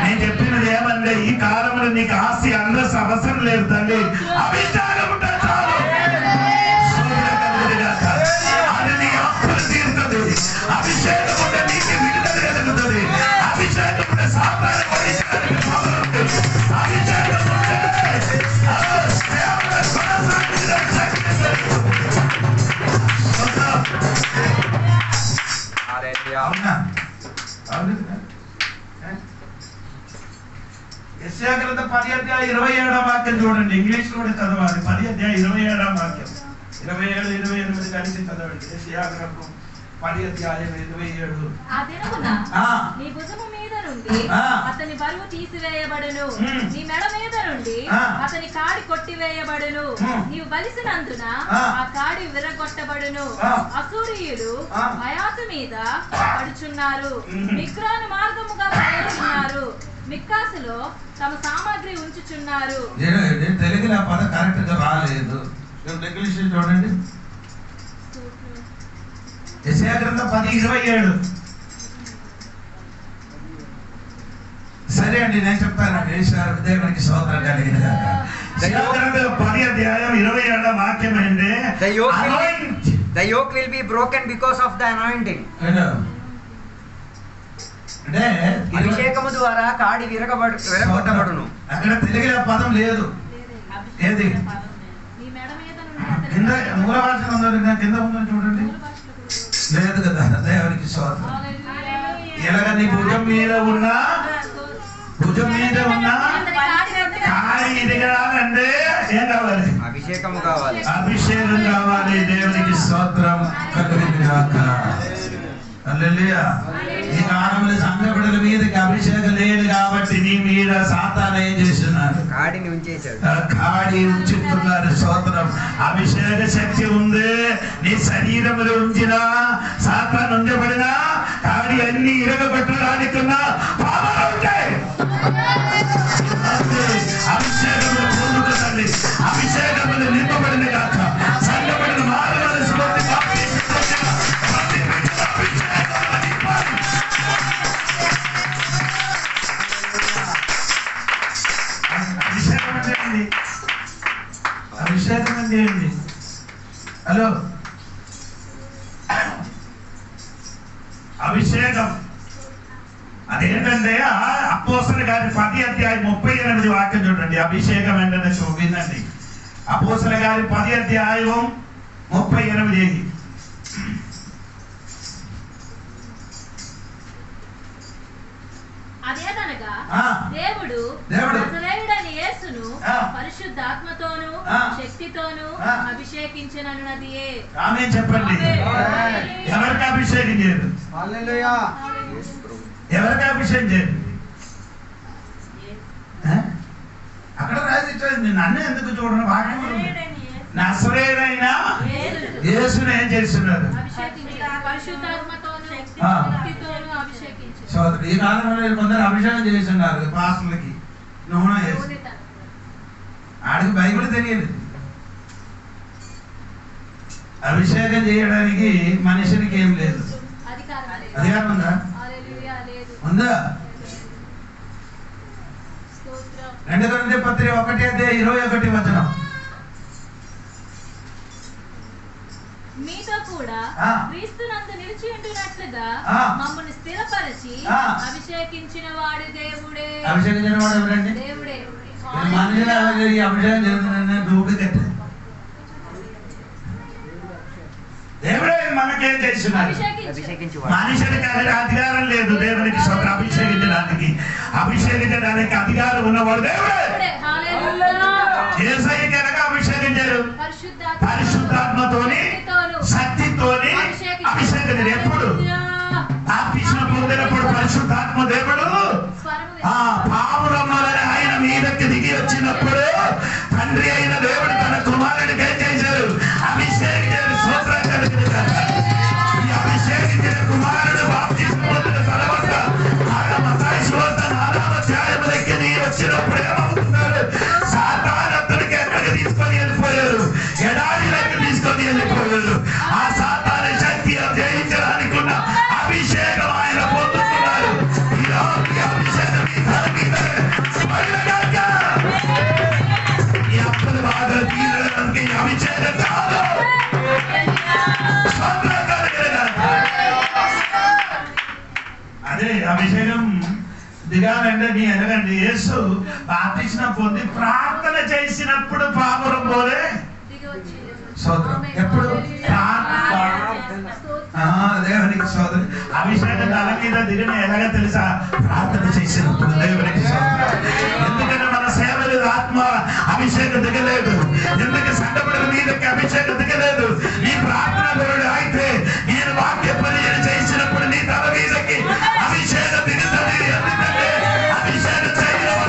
నేను చెప్పినది ఏమంటే ఈ కాలంలో నీకు ఆస్తి అందరూ అవసరం లేదు తల్లి, అభిషేకం ఉంటే చాలు. స్తోత్రం కలిగింది కాక. అది నీ అప్పులు తీరుతుంది. అభిషేకం ఉంటే నీకు విడుదల కలుగుతుంది. అభిషేకం ఉంటే సాతాను ఓడించడానికి అభిషేకం ఉంటే యెషయా గ్రంథం 10:27 వాక్యం చూడండి. ఇంగ్లీష్ లో కూడా చదవాలి. 10:27 వాక్యం 27-28 కలిసి చదవండి. యెషయా గ్రంథం 10:27. ఆ దినమున నీ భుజము మీద నుండి అతని బరువు తీసివేయబడును, నీ మెడ మీద నుండి అతని కాడి కొట్టివేయబడును, నీవు బలిసినందున ఆ కాడి విరగొట్టబడును. అసూరియులు మయాతు మీద పడుచున్నారు, మిక్రాను మార్గముగా ప్రయాణిస్తున్నారు, మిక్కాసులో తమ సామాగ్రి ఉంచుచున్నారు. తెలుగులో పద కరెక్ట్ గా రాలేదు. చూడండి. యెషయా గ్రంథం 10:27. సరే అండి, నేను చెప్తానండి. దేవునికి స్తోత్రం కలిగిన గాక. యెషయా గ్రంథం 10:27 వాక్యం ఏంటి? The yoke will be broken because of the anointing. అంటే అభిషేకము ద్వారా కాడి విరగొట్టబడును. అక్కడ తెలుగులో పదం లేదు. ఏది కింద మూల భాషలో ఉందో కింద ఉందో చూడండి. లేదు కదా. దేవునికి స్తోత్రం. ఎలాగ నీ భుజం మీద ఉన్నా కాడి ఎదగాలంటే ఏం కావాలి? అభిషేకము కావాలి. అభిషేకం కావాలి. దేవునికి స్తోత్రం కలుగును గాక. హల్లెలూయా. ఈ కాలంలో సంఘ బిడ్డల మీదకి అభిషేకం లేదు కాబట్టి నీ మీద సాతాను ఏం చేస్తున్నారు? కాడిని ఉంచేశాడు. కాడి ఉంచుతున్నారు. స్తోత్రం. అభిషేక శక్తి ఉంది. నీ శరీరంలో ఉంచిన సాతాను ఉంచబడిన కాడి అన్ని ఇరగబెట్టడానికి ఉన్న పాపాలు ఉంటాయి. అభిషేకములు పొందుతుందండి. అభిషేకములు నింపబడిన కాక సంఘపడిన మానవలసి అభిషేకం అంటే ఏంటి? అభిషేకం అంటే ఏంటి? హలో, అభిషేకం అదేంటంటే అపోస్తలుల గారి 10:38 వాక్యం చూడండి. అభిషేకం ఏంటంటే చూపిందండి. అపోస్తలుల గారి 10:38. అదేదనగా దేవుడు నజరేయుడైన యేసును పరిశుద్ధాత్మతోను శక్తితోను అభిషేకించినన్నదియే. ఆమేన్ చెప్పండి. ఎవరికి అభిషేకం చేయదు? హల్లెలూయా. ఎవరికి అభిషేకం చేయదు? అక్కడ రాసి నన్ను ఎందుకు చూడను? వాక్యం నజరేయుడైన యేసును ఏం చేస్తున్నారు? సోదరు, ఈ కాలంలో కొందరు అభిషేకం చేస్తున్నారు. పాస్టర్లకి నూనె వేసి ఆడికి బైబిల్ తెలియదు. అభిషేకం చేయడానికి మనుషునికి ఏం లేదు. అధికారం ఉందా? ఉందా? 2 కొరింథీ పత్రిక 1:21. మీతో కూడా క్రీస్తునందు నిలిచి ఉంటున్నట్లుగా మమ్మల్ని స్థిరపరిచి అభిషేకించిన వాడు దేవుడే. అభిషేకించిన వాడు ఎవరండి? దేవుడే. మనుషులు అభిషేకం జరుగుతుందంటే డూప్లికేట్. దేవుడే మనకేం చేస్తున్నారు? మనుషులకి అధికారం లేదు. దేవునికి స్తోత్రం. అభిషేకించడానికి అధికారం ఉన్నవాడు దేవుడే. యేసయ్యకి ఎలాగా అభిషేకించారు? పరిశుద్ధాత్మతోని శక్తితోని అభిషేకించారు. ఎప్పుడు? బాప్తిస్మం పొందినప్పుడు పరిశుద్ధాత్మ దేవుడు పావురమ్మలని ఆయన మీదకి దిగి వచ్చినప్పుడు తండ్రి అయిన దేవుడు తన కుమారుడికి ఏం చేశారు? అభిషేకించారు. స్తోత్రం కలుగును గాక. ఈ అభిషేకించిన కుమారుడు బాప్తిస్మం పొందిన తర్వాత మత్తయి సువార్త 4వ అధ్యాయంలోకి దిగి వచ్చినప్పుడు ఏమవుతున్నారు? సాతాను అతనికి ఎక్కడికి తీసుకొని వెళ్ళిపోయారు? ఎడారిలోకి తీసుకొని వెళ్ళిపోయారు. ఆ సాతాను శక్తి జయించడానికి ఉన్న అభిషేకం ఆయన పొందుతున్నారు. ఈ అభిషేకం ఈ తల మీద పడినగాక. ఈ అప్పుల బాధలు తీరడానికి అభిషేకం కాదు. అదే అభిషేకం దిగాలంటే నీ ఎనగండి. యేసు బాప్తిస్మం పొంది ప్రార్థన చేసినప్పుడు పాపురం పోలే సోదరం. ఎప్పుడు? దేవునికి సోదరు. అభిషేకం తల మీద దిగిన ఎలాగ తెలుసా? ప్రార్థన చేసినప్పుడు. దేవునికి సోదరం. ఎందుకంటే మన సేవలు ఆత్మ అభిషేకం దిగలేదు. ఎందుకు సంఘపడుల మీదకి అభిషేకం దిగలేదు? నీ ప్రార్థన పరుడు అయితే నేను వాక్య పరిచయం చేసినప్పుడు నీ తల మీదకి అభిషేకం దిగుతుంది. ఎందుకంటే అభిషేకం చేయడం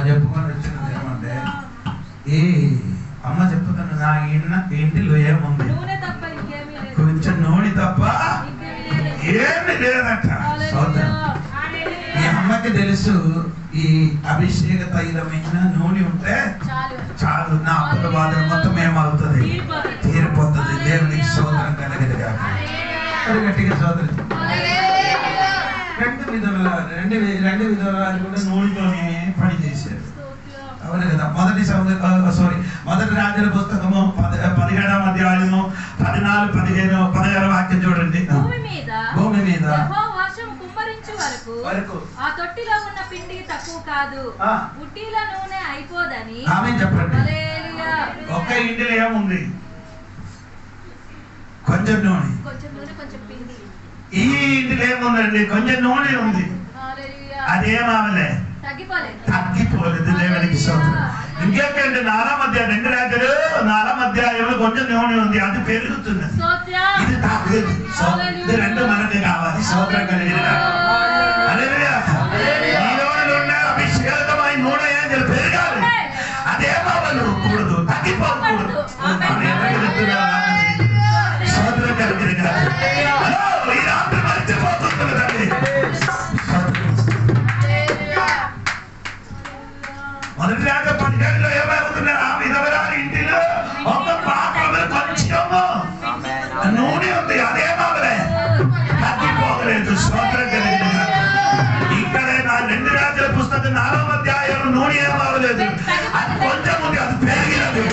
చెప్పుకొని వచ్చినది ఏమంటే, ఈ అమ్మ చెప్పుతాను, నా ఇంటిలో ఏముంది? కొంచెం నూనె తప్ప ఏమి లేదట. ఈ అమ్మకి తెలుసు ఈ అభిషేక తైలమైన నూనె ఉంటే చాలు, నా అప్పుల బాధలు మొత్తం ఏమవుతుంది, తీరిపోతుంది. దేవునికి స్తోత్రం కలిగినగా గట్టిగా స్తోత్రం. రెండు విధవరాలు కూడా నూనెతోనే పని చేశారు, అవును కదా. మొదటి రాజుల పుస్తకము 17వ అధ్యాయము 14-15 వాక్యం చూడండి. భూమి మీద వరకు ఆ తొట్టిలో ఉన్న పిండి తక్కువ కాదు, బుట్టీల నూనె అయిపోదని. ఆమేన్ చెప్పండి. ఒక్క ఇంటిలో ఏముంది? కొంచెం నూనె. ఈ ఇంటిలో ఏముందండి? కొంచెం నూనె ఉంది. అదేమావలే, తగ్గిపోలేదు. దేవునికి స్తోత్రం. ఇంకేంటంటే 2 రాజులు 4 అధ్యాయంలో కొంచెం నూనె ఉంది, అది పెరుగుతుంది, ఇది తగ్గదు. ఇది రెండు మనకి కావాలి. స్తోత్రం కలిగిన అభిషేకమైన నూనె ఏంటంటే పెరగాలి, అదేమావలు కూడదు, తగ్గిపోకూడదు. స్తోత్రం కలిగిన ఈ రాత్రి మర్చిపోతుంది. మొదటి రాజు 17లో ఏమవుతున్నారు? ఆ విధవరాలి ఇంటిలో ఒక పాత్రలో కొంచెము నూనె ఉంది, అదేమావలే, తగ్గిపోగలేదు. స్తోత్రం కలిగిన ఇక్కడే 2 రాజుల పుస్తకం 4వ అధ్యాయంలో నూనె ఏమవలేదు, అది కొంచెం ఉంది, అది పెరిగినది.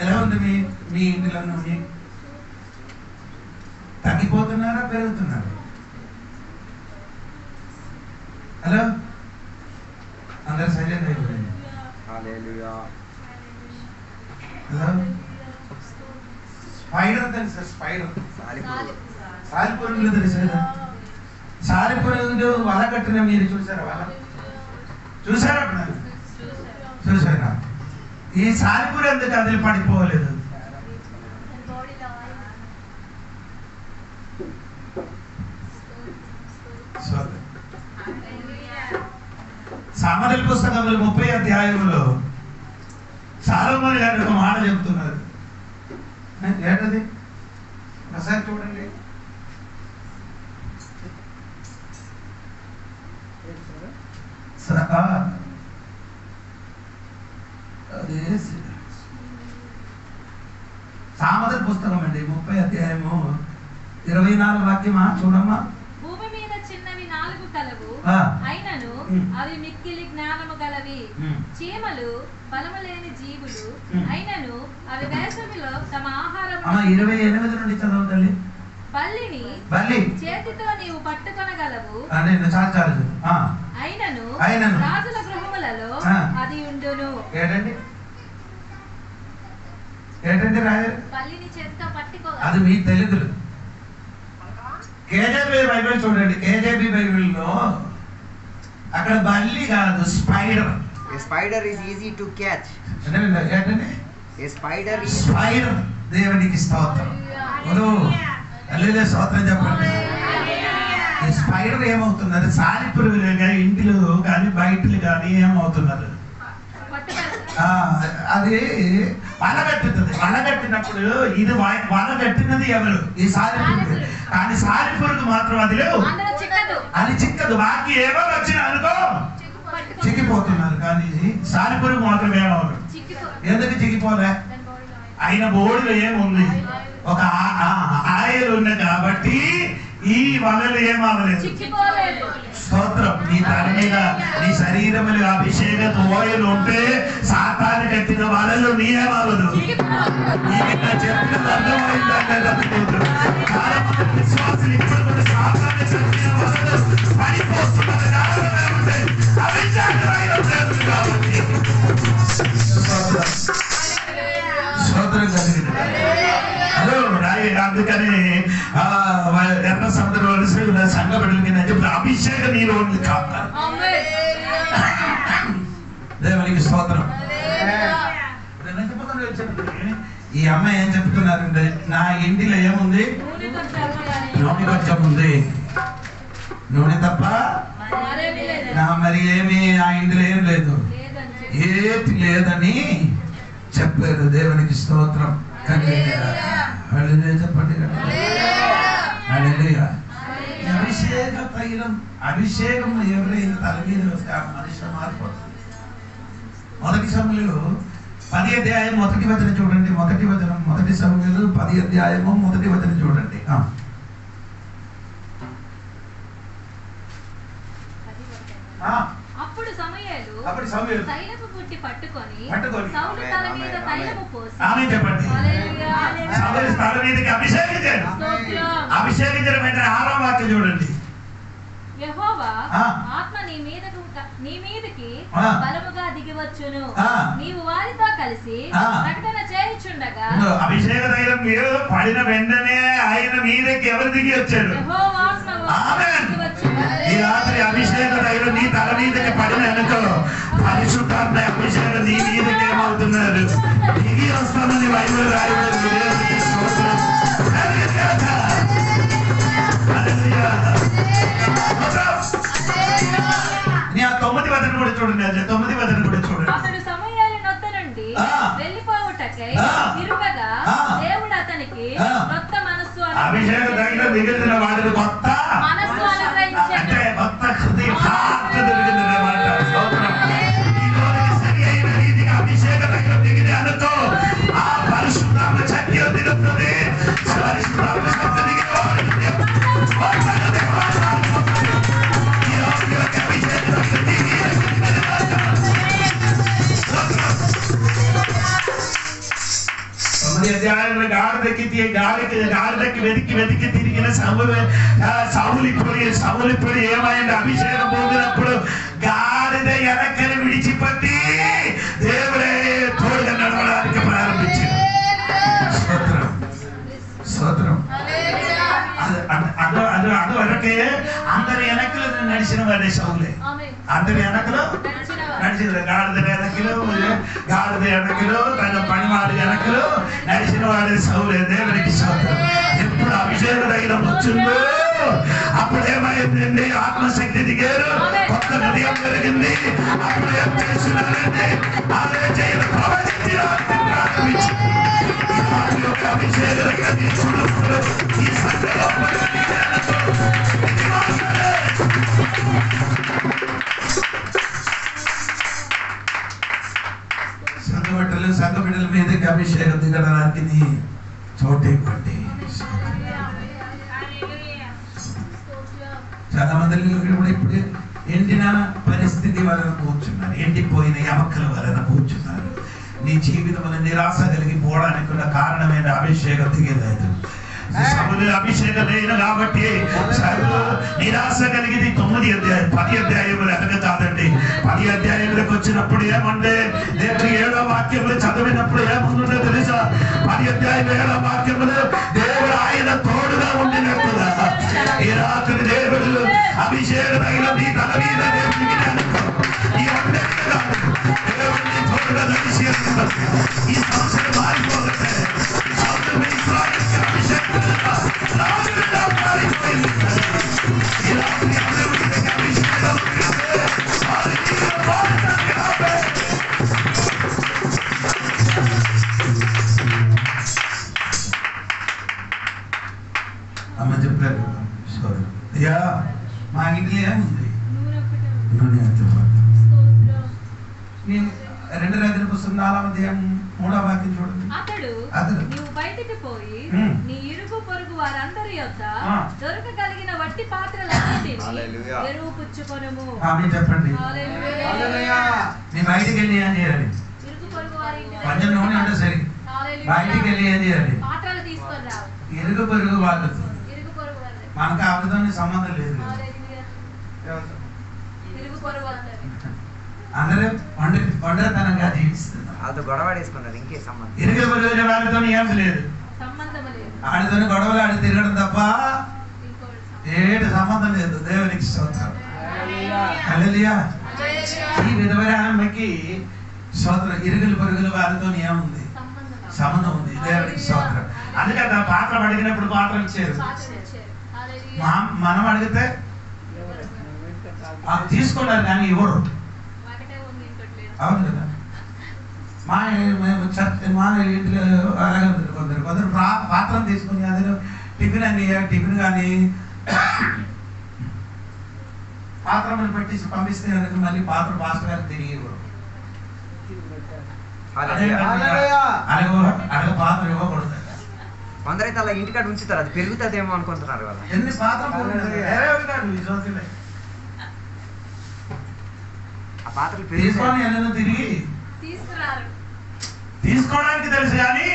ఎలా ఉంది మీ ఇంటిలో నూనె? తగ్గిపోతున్నారా, పెరుగుతున్నారా? హలో, అందరు సైలెంట్ అయిపోయింది. హలో, స్పైడర్ తెలుసా? స్పైడర్ సాలిపురుగులు తెలుసా? సాలిపురుగులు వల కట్టిన మీరు చూసారా? వల చూసారా? చూసారా? ఈ సాలిపురు ఎందుకు కదిలి పడిపోలేదు? సామెతల పుస్తకంలో 30వ అధ్యాయంలో సొలొమోను గారు ఒక మాట చెప్తున్నారు. ఏంటది? ఒకసారి చూడండి. సామెతల పుస్తకం అండి 30వ అధ్యాయము 24వ వాక్యమా చూడమ్మా. భూమి మీద చిన్నవి 4 కలవు, అయినను అవి మిక్కిలి జ్ఞానము గలవి. చీమలు బలము లేని జీవులు, అయినను అవి వేసవిలో తమ ఆహారం. 28 నుండి చదవండి. బల్లిని చేతితో నీవు పట్టుకొనగలవు, అయినను రాజుల గృహములలో అది ఉండును. ఏంటంటే బల్లిని చేతితో పట్టుకోగలవు. అది మీ తెలుగులు. కేజేబీ బైబిల్ చూడండి. కేజేబీ బైబిల్లో అక్కడ బల్లి కాదు, spider. Spider is easy to catch. ఏంటండి? స్పైడర్. దేవునికి స్తోత్రం. అల్లే స్తోత్రం చెప్పండి. ఈ స్పైడర్ ఏమవుతున్నారు? సాలిపురుగులుగా ఇంటిలో కానీ బయటలు కానీ ఏమవుతున్నారు? అది వలగట్టుతుంది. వలగట్టినప్పుడు ఇది వలగట్టినది ఎవరు? ఈ సాలిపురుగు. కానీ సాలిపురుగు మాత్రం అది లేవు, అది చిక్కదు. బాకీ ఏమో వచ్చిన అనుకో చిక్కిపోతున్నారు. కానీ సాలిపురుగు మాత్రం ఏమవుతుంది? ఎందుకు చిక్కిపోలే? ఆయన బోర్డులో ఏముంది? ఒక ఆయిల్ ఉంది కాబట్టి ఈ వలలు ఏమవలేదు. స్తోత్రం. నీ తల మీద నీ శరీరం అభిషేక ఓయిల్ ఉంటే సాతాను కట్టిన వలలు నీ ఏమవదు. చెప్పినది అర్థమైందంటే చాలా మంది విశ్వాసులు ఇప్పుడు కూడా సాతాను కట్టిన వలలు పడిపోతున్నారు. స్తోత్రం కలిగిన హలో రాయి. అందుకని ఎర్ర సముద్రం సంఘ బిడ్డలకి చెప్పి అభిషేకం నీలో ఉంది కాదు. దేవునికి స్తోత్రం. ఈ అమ్మాయి ఏం చెప్తున్నారంటే, నా ఇంటిలో ఏముంది? నూనె కొంచెం ఉంది, నూనె తప్ప మరి ఏమి ఆ ఇంట్లో ఏం లేదు, ఏది లేదని చెప్పారు. దేవునికి స్తోత్రం. చెప్పండి కదా. అభిషేక తైలం, అభిషేకం ఎవరైనా తల మీద వస్తే ఆ మనిషి మారిపోతుంది. మొదటి సమయంలో 10వ అధ్యాయం మొదటి వచనం చూడండి. మొదటి సమయంలో 10వ అధ్యాయము మొదటి వచనం చూడండి. అప్పుడు సమూయేలు తైలపు బుట్టి పట్టుకొని సౌలు తల మీద తైలము పోసి చెప్పండి సౌలు తల మీదకి అభిషేకించాడు. అభిషేకించడం అంటే 6వ వాక్యం చూడండి. యెహోవా ఆత్మ నీ మీదకి బలముగా దిగివచ్చును, నీవు వారితో కలిసి ప్రకటన చేయుచుండగా. అభిషేక తైలం మీద పడిన వెంటనే ఆయన మీదకి ఎవరు దిగి వచ్చాడు? యెహోవా ఆత్మ ఈ రాత్రి అభిషేక తైలం నీ తల మీదకి పడిన అనుకో, పరిశుద్ధాత్మ అభిషేకం నీ మీదకి ఏమవుతున్నారు? దిగి వస్తామని బైబిల్ రాయబడింది. ఆ 9వ వచనం కూడా చూడండి. 9వ వచనం కూడా చూడండి. అతడు సమూయేలు నొద్ద నుండి వెళ్ళిపోవుటకై తిరుగగా దేవుడు అతనికి కొత్త మనస్సు అభిషేక తైలం మిగిలిన వాడిని కొత్త మనస్సు అనుగ్రహించాడు. అంటే కొత్త హృదయ హార్ట్ దొరికిందన్నమాట. సరి అయిన రీతిగా అభిషేక తైలం దిగితే అనుకో, ఆ పరిశుద్ధాత్మ శక్తి దిగుతుంది. పరిశుద్ధాత్మ శక్తి దిగి గాడిదకి వెతికి తిరిగిన సౌలు ఏమైంది? అభిషేకం పొందినప్పుడు గాడిద వెనకని విడిచిపట్టి దేవుడే తోడుగా నడవడానికి ప్రారంభించాడు. స్తోత్రం. అటువరకే అందరి వెనకలు నడిచిన వాడే సౌలే. అందరి వెనకలు నడిచిన గాడిద వెనకలు తన పనివాడి వెనకలు నడిచిన వాడే సౌలే. దేవునికి స్తోత్రం. ఎప్పుడు అభిషేక తైలం వచ్చిందో అప్పుడు ఏమైందండి? ఆత్మశక్తి దిగారు, కొత్త హృదయం జరిగింది. అప్పుడు ఏం చేస్తున్నారండి? అదే చేయడం ప్రారంభించి అభిషేక ఈ సంఘంలో సంఘబట్టలు సంఘ బిడ్డల మీదకి అభిషేకం దిగడానికి చోటు ఇవ్వండి. చాలా మంది ఇప్పుడు ఎండిన పరిస్థితి వలన కూర్చున్నారు, ఎండిపోయిన ఎమక్కల వలన కూర్చున్నారు. నీ జీవితంలో నిరాశ కలిగి పోవడానికి ఉన్న కారణమైన అభిషేకం దిగలేదు. సౌలు అభిషేకం లేదు కాబట్టి నిరాశ కలిగింది. 9వ అధ్యాయం 10వ అధ్యాయంలో ఎనక కాదండి. 10వ అధ్యాయంలోకి వచ్చినప్పుడు ఏమంటే దేవుడు 7వ వాక్యంలో చదివినప్పుడు ఏముందో తెలుసా? 10వ అధ్యాయం 7వ వాక్యంలో దేవుడు ఆయన తోడుగా ఉండినట్టుగా ఈ రాత్రి దేవుడు అభిషేక తైలం నీ తల మీద దేవుడిని తోడుగా నడిచి ఈ సంవత్సరం మారిపోతే అమ్మ చెప్పారు, అయ్యా మా ఇంట్లో ఏముంది? నేను 2 రాజుల పుస్తకం 4వ అధ్యాయం 3వ వాక్యం చూడండి. అతడు నీవు బయటికి పోయి నీ ఇరుగు పొరుగు వారందరి యొద్ద దొరకగలిగిన వట్టి పాత్రలన్నిటిని ఎరువు పుచ్చుకొనుము. ఆమేన్ చెప్పండి. నీ బయటికి వెళ్ళి ఏం చేయాలి? ఇరుగు పొరుగు వారి కొంచెం నూనె ఉంటే సరే, బయటికి వెళ్ళి ఏం చేయాలి? పాత్రలు తీసుకొని రావు. ఇరుగు పొరుగు వాళ్ళతో, ఇరుగు పొరుగు వాళ్ళతో మనకు ఆవిడతో సంబంధం లేదు. ఇరుగు పొరుగు వాళ్ళతో అందరూ ఒంటరితనంగా జీవిస్తున్నారు. వాళ్ళతో గొడవడేసుకున్నారు, ఇంకే సంబంధం. ఇరుగు పొరుగు వాళ్ళతో ఏం లేదు, ఆడితో గొడవలు ఆడి తిరగడం తప్ప ఏటి సంబంధం లేదు. దేవునికి స్తోత్రం. హల్లెలూయా. ఈ విధమైన ఆమెకి స్తోత్రం. ఇరుగులు పొరుగులు వారితో ఏముంది? సంబంధం ఉంది. దేవునికి స్తోత్రం. అందుకే పాత్ర అడిగినప్పుడు పాత్ర ఇచ్చారు. మనం అడిగితే తీసుకున్నారు కానీ ఇవ్వరు. అవును కదా. మా ఇంట్లో అలాగే ఉంటుంది. కొందరు పాత్రం తీసుకుని అదే టిఫిన్ అని టిఫిన్ కానీ పాత్రలు పెట్టి పంపిస్తే మళ్ళీ పాత్ర పాస్టర్ గారికి తిరిగి ఇవ్వరు. అలాగే పాత్ర ఇవ్వకూడదు. కొందరైతే అలా ఇంటికాడ ఉంచుతారు, అది పెరుగుతుందేమో అనుకుంటున్నారు వాళ్ళు. ఎన్ని పాత్రలు ఆ పాత్రలు తీసుకొని వెళ్ళను తిరిగి తీసుకోవడానికి తెలుసు కానీ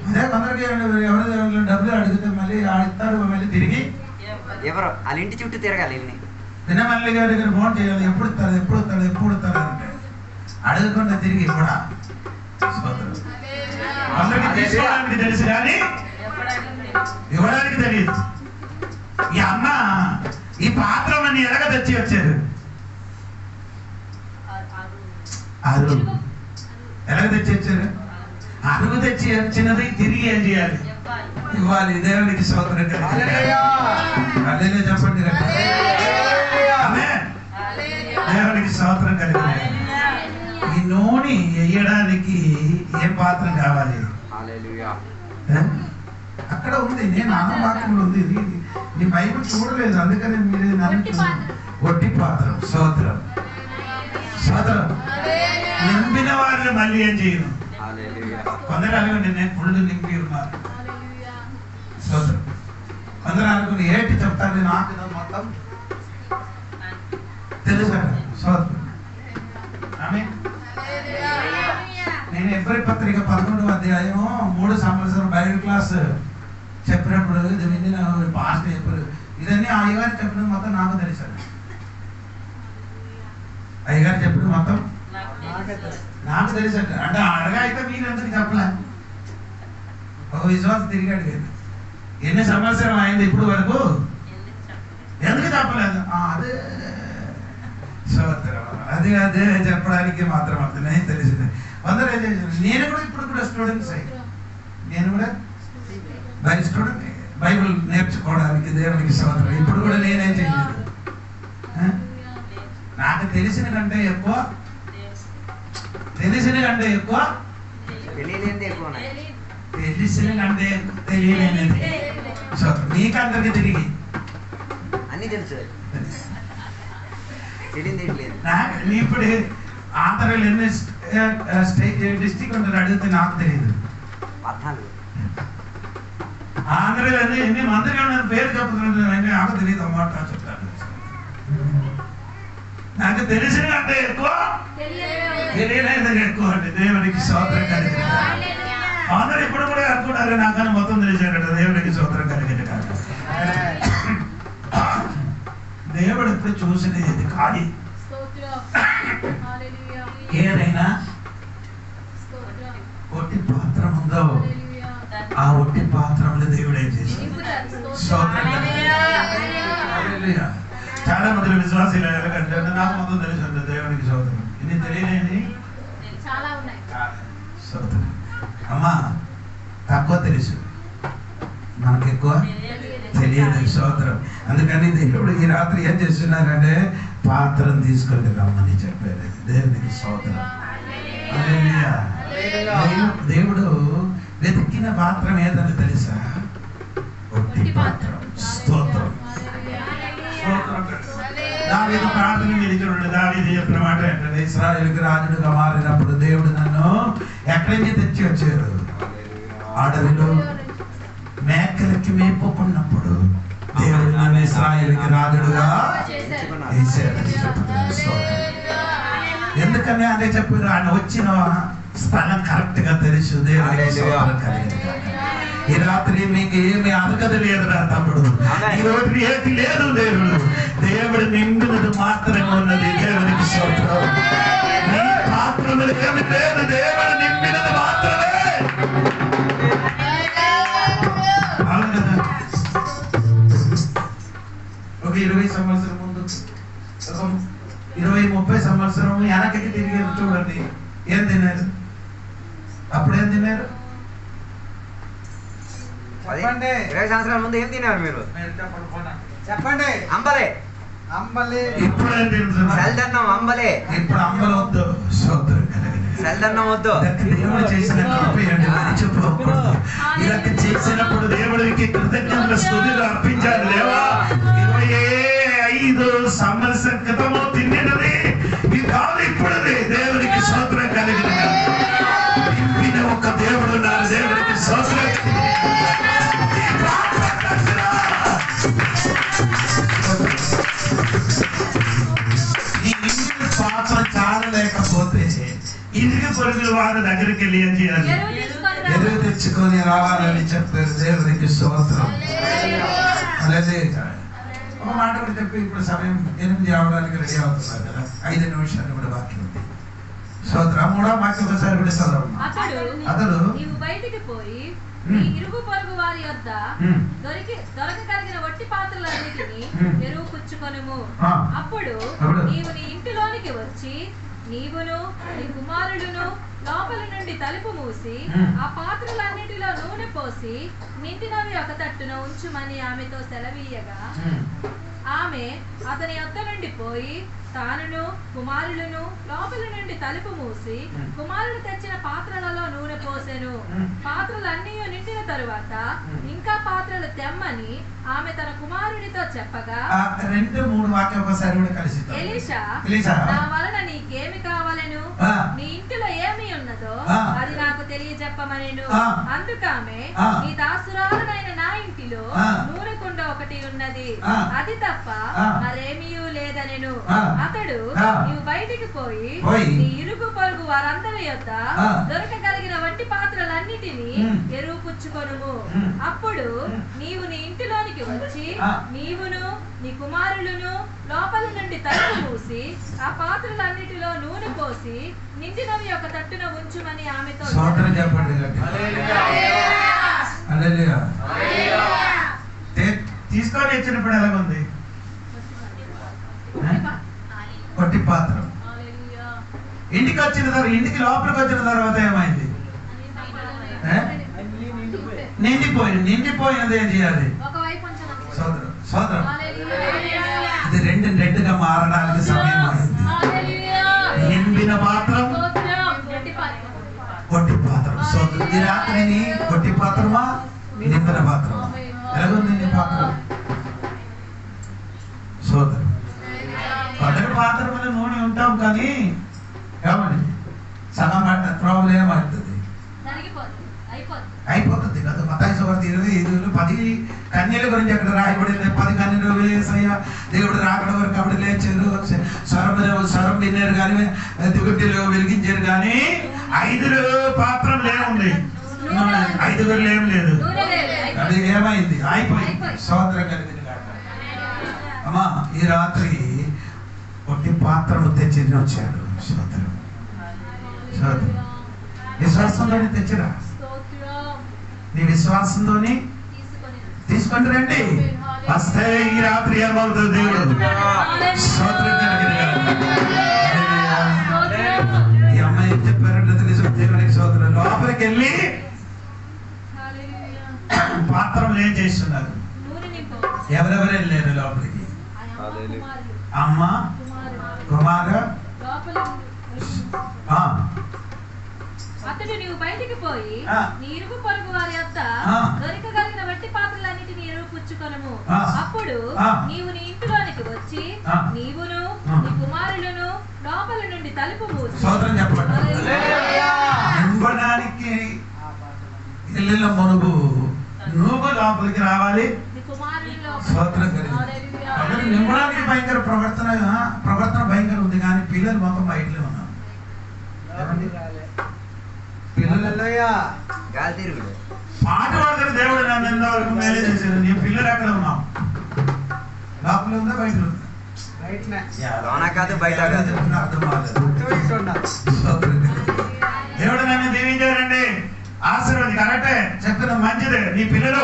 అదే కొందరికి ఎవరు డబ్బులు అడిగితే మళ్ళీ ఇస్తారు, మళ్ళీ తిరిగి ఎవరో వాళ్ళ ఇంటి చుట్టూ తిరగాలి. వెళ్ళి దినమల్లి గారి దగ్గర ఫోన్ చేయాలి, ఎప్పుడు ఇస్తారు ఎప్పుడు ఇస్తారు ఎప్పుడు ఇస్తారు అంటే అడగకుండా తిరిగి కూడా అందరికి తీసుకోవడానికి తెలుసు కానీ ఇవ్వడానికి తెలియదు. ఈ అమ్మ ఈ పాత్రని ఎలాగ తెచ్చి వచ్చారు, ఎలాగ తెచ్చి వచ్చారు, అరుగు తెచ్చి వచ్చినది తిరిగి ఏం చేయాలి, ఇవ్వాలి. దేవునికి స్తోత్రం కలిగింది. చెప్పండి దేవునికి స్తోత్రం కలిగింది. ఈ నూనె వేయడానికి ఏం పాత్ర కావాలి? అక్కడ ఉంది, నేను వాక్యంలో ఉంది. నీ బైబిల్ చూడలేదు, అందుకని మీరు ఒట్టి పాత్రం. స్తోత్రం స్తోత్రం. నింపిన వారిని మళ్ళీ ఏం చేయను. కొందరు అనుకోండి నేను ఫుల్ నింపి ఉన్నారు. స్తోత్రం. కొందరు అనుకుని ఏంటి చెప్తాను నాకు మొత్తం తెలుసు. స్తోత్రం. నేను ఎబ్రీ పత్రిక 11వ అధ్యాయం 3 సంవత్సరం బైబిల్ క్లాస్ చెప్పినప్పుడు ఇది విని పాస్ట్ చెప్పారు. ఇదన్నీ అయ్యగారు చెప్పిన మొత్తం నాకు తెలుసు. అయ్యగారు చెప్పిన మొత్తం నాకు తెలుసు. అంటే అడగా అయితే మీరు ఎందుకు చెప్పలే? ఒక విశ్వాసం తిరిగి అడిగాడు, ఎన్ని సంవత్సరం అయింది ఇప్పుడు వరకు ఎందుకు చెప్పలేదు? అదే అది అదే చెప్పడానికి మాత్రం అర్థమే తెలిసింది. అందరూ ఏం చేశారు? నేను కూడా ఇప్పుడు కూడా స్టూడెంట్స్ నేను కూడా బైబిల్ నేర్చుకోవడానికి దేవునికి స్తోత్రం. ఇప్పుడు కూడా నేనేం చేయలేదు. నాకు తెలిసిన కంటే ఎక్కువ తెలిసిన కంటే ఎక్కువ తెలియలేనిది ఎక్కువ తెలిసిన కంటే తెలియలేనిది. నీకందరికి తిరిగి అన్ని తెలుసు. ఇప్పుడు ఆంధ్రలో ఎన్ని డిస్ట్రిక్ట్ ఉంటారు అడిగితే నాకు తెలియదు. ఆంధ్రలో ఎన్ని మంత్రిగా పేరు చెప్తున్నాను నాకు తెలియదు అన్నమాట చెప్తాను. నాకు తెలిసిన కంటే ఎక్కువ తెలియలేదు ఎక్కువ అంటే దేవునికి స్తోత్రం కలిగింది. అందరూ ఇప్పుడు కూడా అనుకున్నారు నాకన్నా మొత్తం తెలిసాడట. దేవునికి స్తోత్రం కలిగింది కాదు. దేవుడు ఎప్పుడు చూసినది కాదు. ఏదైనా ఒట్టి పాత్రం ఉందో ఆ ఒట్టి పాత్రంలో దేవుడు ఏం చేశాడు? చాలా మంది విశ్వాసాలు ఎలాగంటే నాకు మొత్తం తెలుసు దేవునికి స్తోత్రం. ఇది తెలియలేని అమ్మా తక్కువ తెలుసు, మనకు ఎక్కువ తెలియదు. స్తోత్రం. అందుకని దేవుడు ఈ రాత్రి ఏం చేస్తున్నారంటే పాత్రం తీసుకొని రమ్మని చెప్పారు. దేవునికి స్తోత్రం. దేవుడు వెతికిన పాత్రం ఏదని తెలుసా? ఒట్టి పాత్రం. స్తోత్రం. దావీదు ప్రార్థన చేస్తున్నాడు. దావీదు చెప్పిన మాట ఏంటంటే ఇశ్రాయేలుకి రాజుడుగా మారినప్పుడు దేవుడు నన్ను ఎక్కడి నుంచి తెచ్చి వచ్చారు? అడవిలో మేకలకి మేపుకున్నప్పుడు దేవుడు నన్ను ఇశ్రాయేలుకి రాజుడుగా వేశాడు. ఎందుకని అదే చెప్పారు? ఆయన వచ్చిన స్థలం కరెక్ట్ గా తెలుసు. దేవుడికి ఈ రాత్రి మీకు ఏమి అర్హత లేదురా తమ్ముడు, ఈ రోజు ఏది లేదు. దేవుడు నిండినది మాత్రమే ఉన్నది. దేవుడికి స్తోత్రం. నీ పాత్రలు ఏమి లేదు, దేవుడు నిండినది మాత్రమే. ఒక 20 సంవత్సరం ముందు 20-30 సంవత్సరం వెనకకి తిరిగి చూడండి. ఏం తిన్నారు? అప్పుడు ఏం తిన్నారు? చెప్పండి. 20 సంవత్సరాల ముందు ఏం తిన్నారు మీరు? చెప్పండి. అంబలే. సెల్దన్నం అంబలే. ఇప్పుడు అంబలు వద్దు, సోదరు సెల్దన్నం వద్దు. దేవుడు చేసిన మర్చిపోకూడదు. ఇలా చేసినప్పుడు దేవుడికి కృతజ్ఞతల స్తుతులు అర్పించాలి. దేవా 25 సంవత్సరాల క్రితము తిన్నది ఈ కాదు ఇప్పుడుది. దేవునికి స్తోత్రం కలిగిన ఒక దేవుడు ఉన్నారు. దేవునికి స్తోత్రం. ఈ ఇంటికి పాత్ర చాలలేకపోతే ఇంటికి పొరుగుల వారి దగ్గరికి వెళ్ళి ఏం చేయాలి? ఎరువు తెచ్చుకొని రావాలని చెప్పారు. దేవునికి స్తోత్రం. ఒక మాట కూడా చెప్పి ఇప్పుడు సమయం 8 అవడానికి రెడీ అవుతున్నారు కదా. 5 నిమిషాలు కూడా వాక్యం ఉంది. స్తోత్రం. 3వ వాక్యం ఒకసారి కూడా చదవండి. అతడు నీవు బయటికి పోయి నీ ఇరుగు పొరుగు వారి యొద్ద దొరకగలిగిన వట్టి పాత్రలన్నిటిని ఎరువు పుచ్చుకొనుము. అప్పుడు నీవు నీ ఇంటిలోనికి వచ్చి నీవును నీ కుమారుడును లోపల నుండి తలుపు మూసి ఆ పాత్రలన్నిటిలో నూనె పోసి నిండినవి ఒక తట్టున ఉంచుమని ఆమెతో సెలవీయగా ఆమె అతని యొద్ద నుండి పోయి తానును కుమారులను లోపల నుండి తలుపు మూసి కుమారుడు తెచ్చిన పాత్రలలో నూనె పోసెను. పాత్రలన్నీ నిండిన తరువాత ఇంకా పాత్రలు తెమ్మని ఆమె తన కుమారుడితో చెప్పగా 2-3 వాక్యం ఒకసారి కూడా కలిసి ఎలీషా నా వలన నీకేమి కావాలను, నీ ఇంటిలో ఏమి ఉన్నదో అది నాకు తెలియజెప్పమనెను. అందుకామె నీ దాసురాలనైన నా ఇంటిలో నూనె కుండ ఒకటి ఉన్నది, అది తప్ప మరేమీ లేదనెను. అతడు నీవు బయటికి పోయి నీ ఇరుగు పొరుగు వారందరి యొద్ద దొరకగలిగిన వట్టి పాత్రలన్నిటినీ ఎరువు పుచ్చుకొనుము. అప్పుడు నీవు నీ ఇంటిలోనికి వచ్చి నీవును నీ కుమారులను లోపల నుండి తలుపు మూసి ఆ పాత్రలన్నిటిలో నూనె పోసి నిండినవి ఒక తట్టున ఉంచుమని ఆమెతో తీసుకొని వచ్చినప్పుడు ఎలాగుంది? కొట్టి పాత్ర. ఇంటికి వచ్చిన తర్వాత ఇంటికి లోపలికి వచ్చిన తర్వాత ఏమైంది? నిండిపోయినది ఏం చేయాలి? సోదరు సోదరు ఇది రెండుగా మారడానికి సమయం అయింది. నిండిన పాత్రం కొట్టి పాత్రం. సోదరు ఈ రాత్రిని కొట్టి పాత్రమా నిండిన పాత్రమా? ఎలాగుంది నీ పాత్రం? సోదరు మొదటి పాత్రలో నూనె ఉంటాం కానీ ఏమండి సగం ప్రాబ్లం ఏమవుతుంది? అయిపోతుంది కదా. మత్తయి సువార్త 25:10 కన్యల గురించి అక్కడ రాయబడింది. 10 కన్యలు యేసయ్య దేవుడు రాకడ వరకు అప్పుడు లేచారు, స్వరం విన్నారు కానీ దిగుడ్డిలో వెలిగించారు కానీ 5 పాత్రలు ఏముంది? 5 ఏం లేదు. అది ఏమైంది? అయిపోయింది. స్తోత్రం కలిగింది కాక. అమ్మా ఈ రాత్రి ఒకటి పాత్రను తెచ్చి వచ్చాడు. స్తోత్రం స్తోత్రం. విశ్వాసంతోనే తెచ్చిరా. నీ విశ్వాసంతోని తీసుకొని రండి. వస్తే ఈ రాత్రి ఏమవుతుంది? దేవుడు స్తోత్రం కలిగిన ఈ అమ్మాయి ఏం చెప్పారంటే నిజం. దేవునికి స్తోత్రం. లోపలికి వెళ్ళి పాత్రలు ఏం చేస్తున్నారు? ఎవరెవరు వెళ్ళారు లోపలికి? అమ్మ కుమార. అతడు నీవు బయటికి పోయి నీ ఇరుగు పొరుగు వారి యొద్ద దొరకగలిగిన వట్టి పాత్రలన్నిటిని ఎరువు పుచ్చుకొనుము. అప్పుడు నీవు నీ ఇంటిలోనికి వచ్చి నీవును నీ కుమారులను లోపల నుండి తలుపు మూసి నింపడానికి వెళ్ళిన మునుగు నువ్వు లోపలికి రావాలి. నింపడానికి భయంకర ప్రవర్తన భయంకర ఉంది కానీ పిల్లలు మొత్తం బయటలే ఉన్నారు. పాట పాడతారు. దేవుడు నన్ను ఎంతవరకు మేలే చేశారు. నీ పిల్లలు ఎక్కడ ఉన్నావు? లోపల ఉందా బయట ఉందా? దేవుడు నన్ను దీవించారండి. ఆశీర్వాదం కరెక్టే చెప్తున్నా, మంచిదే. నీ పిల్లలు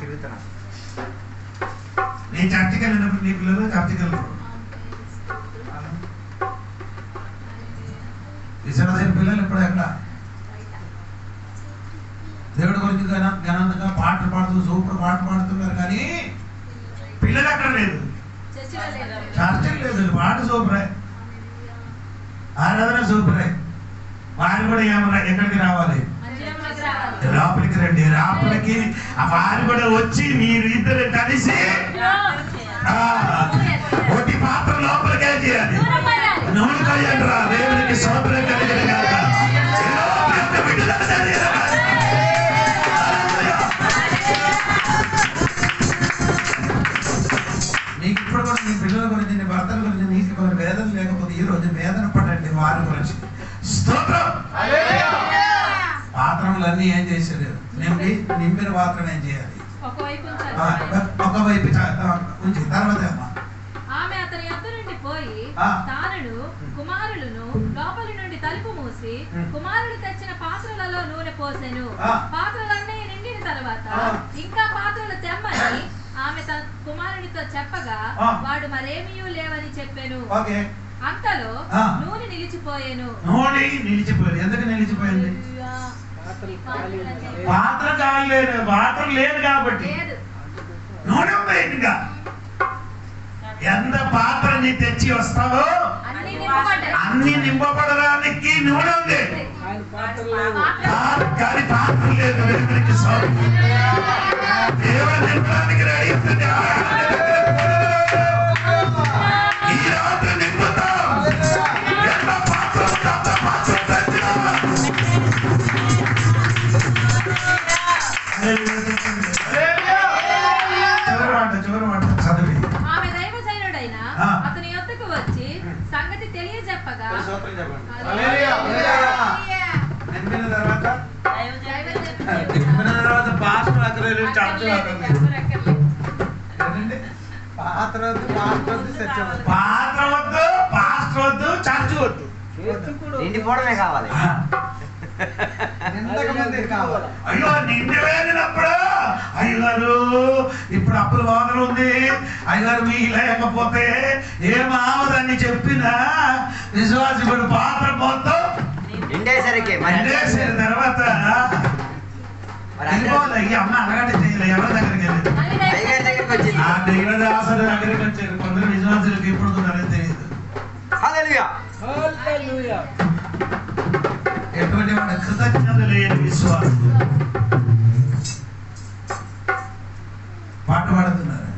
తిరుగుతున్నా. నీ చర్చికి వెళ్ళినప్పుడు నీ పిల్లలు చర్చికి వెళ్ళరు. విశ్వనాథ పిల్లలు ఇప్పుడు ఎక్కడ? దేవుడు ఘనంగా పాటలు పాడుతూ సూపర్ పాట పాడుతున్నారు, కానీ పిల్లలు అక్కడ లేదు, చర్చలు లేదు, పాట సూపరే, ఆరాధన సూపరే. వారు కూడా ఏమన్నా ఎక్కడికి రావాలి? లోపలికి రండి. లోపలికి వారు కూడా వచ్చి మీరు ఇద్దరు కలిసి ఒకటి పాత్ర లోపలికి చేయాలి. నూనె కొయ్యండి రా, దేవునికి స్తోత్రం కలిగిన గాక. నీకు ఇప్పుడు కూడా నీ పిల్లల గురించి, నీ భర్తల గురించి నీకు కొన్ని వేదన లేకపోతే ఈ రోజు వేదన పడండి వారి గురించి. స్తోత్రం. పాత్రములన్నీ ఏం చేశారు? నింపిన పాత్రం ఏం చేయాలి? ఒకవైపు ఉంచి తర్వాత ఆమె అతని యొద్ద నుండి పోయి తానును కుమారులను లోపలి నుండి తలుపు మూసి కుమారుడు తెచ్చిన పాత్రలలో నూనె పోసెను. పాత్రలన్నీ నిండిన తర్వాత ఇంకా పాత్రలు తెమ్మని ఆమె తన కుమారునితో చెప్పగా వాడు మరేమీ లేవని చెప్పాను. అంతలో నూనె నిలిచిపోయాను. నూనె నిలిచిపోయింది. ఎందుకు నిలిచిపోయింది? పాత్ర కాలేదు, పాత్ర లేదు కాబట్టి. నూనె ఇంకా ఎంత పాత్ర నీ తెచ్చి వస్తావో అన్ని నింపబడడానికి నూనె ఉంది, కానీ పాత్ర లేదు. దేవుడు నింపడానికి రెడీ. ఈ రాత్రి నింపుతాం. ఎంత పాత్ర చదివి ఆమె దైవజనుడైన అతని యొద్దకు వచ్చి సంగతి తెలియజెప్పగా పాత్ర వద్దు, పాత్ర వద్దు, చర్చ వద్దు, నిండిపోవడమే కావాలి. అయ్యో నిండిపోయినప్పుడు అయ్యగారు ఇప్పుడు అప్పుల వాదన ఉంది, అయ్యగారు మీ లేకపోతే ఏమావదని చెప్పినా విశ్వాసకుడు పాత్ర మొత్తం నిండేసరికి తర్వాత అమ్మ అలాగంటే చేయలే. ఎవరి దగ్గరికి వెళ్ళి ఆ దైవదాసుడు దగ్గరికి వచ్చారు. కొందరు విశ్వాసులకు ఎప్పుడు తెలియదు. ఎటువంటి మన కృతజ్ఞత లేని విశ్వాసం. పాట పాడుతున్నారు.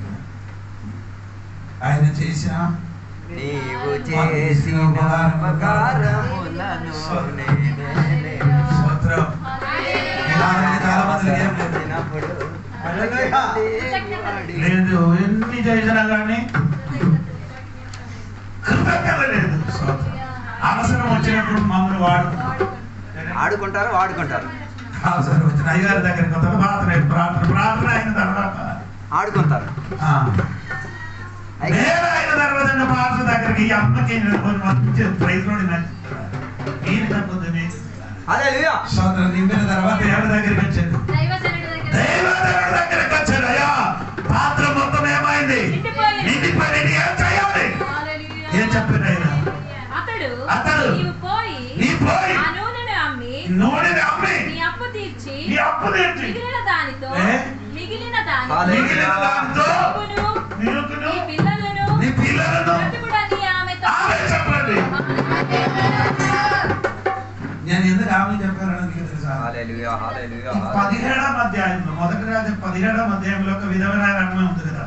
ఆయన చేసిన నీవు చేసిన ఉపకారములను స్తోత్రం. లేదు, ఎన్ని చేసినా కానీ కృతజ్ఞత లేదు. అవసరం వచ్చినప్పుడు మమ్మల్ని ఆడుకుంటారు, వాడుకుంటారు. అవసరం వచ్చిన అయ్యగారి దగ్గరికి వస్తారు. ప్రార్థన అయిన తర్వాత ఆడుకుంటారు. నేను అయిన తర్వాత ప్రార్థన దగ్గరికి ఈ అమ్మకి మంచి ప్రైజ్లోని సోదరు నింపిన తర్వాత ఎవరి దగ్గరికి వచ్చాడు? దైవజనుడి దగ్గరికి వచ్చాడు. అయ్యా పాత్ర మొత్తం ఏమైంది? నిండిపోయి ఏం చేయాలి? ఏం చెప్పాడు ఆయన? అతడు నూనెని అమ్మి నీ అప్పు తీర్చి మిగిలిన దానితో నీ పిల్లలను చెప్పండి. నేను ఎందుకు ఆమె చెప్పారని తెలుసా? 17వ అధ్యాయంలో, మొదటి రాజు 17వ అధ్యాయంలో ఒక విధమైన అమ్మ ఉంది కదా.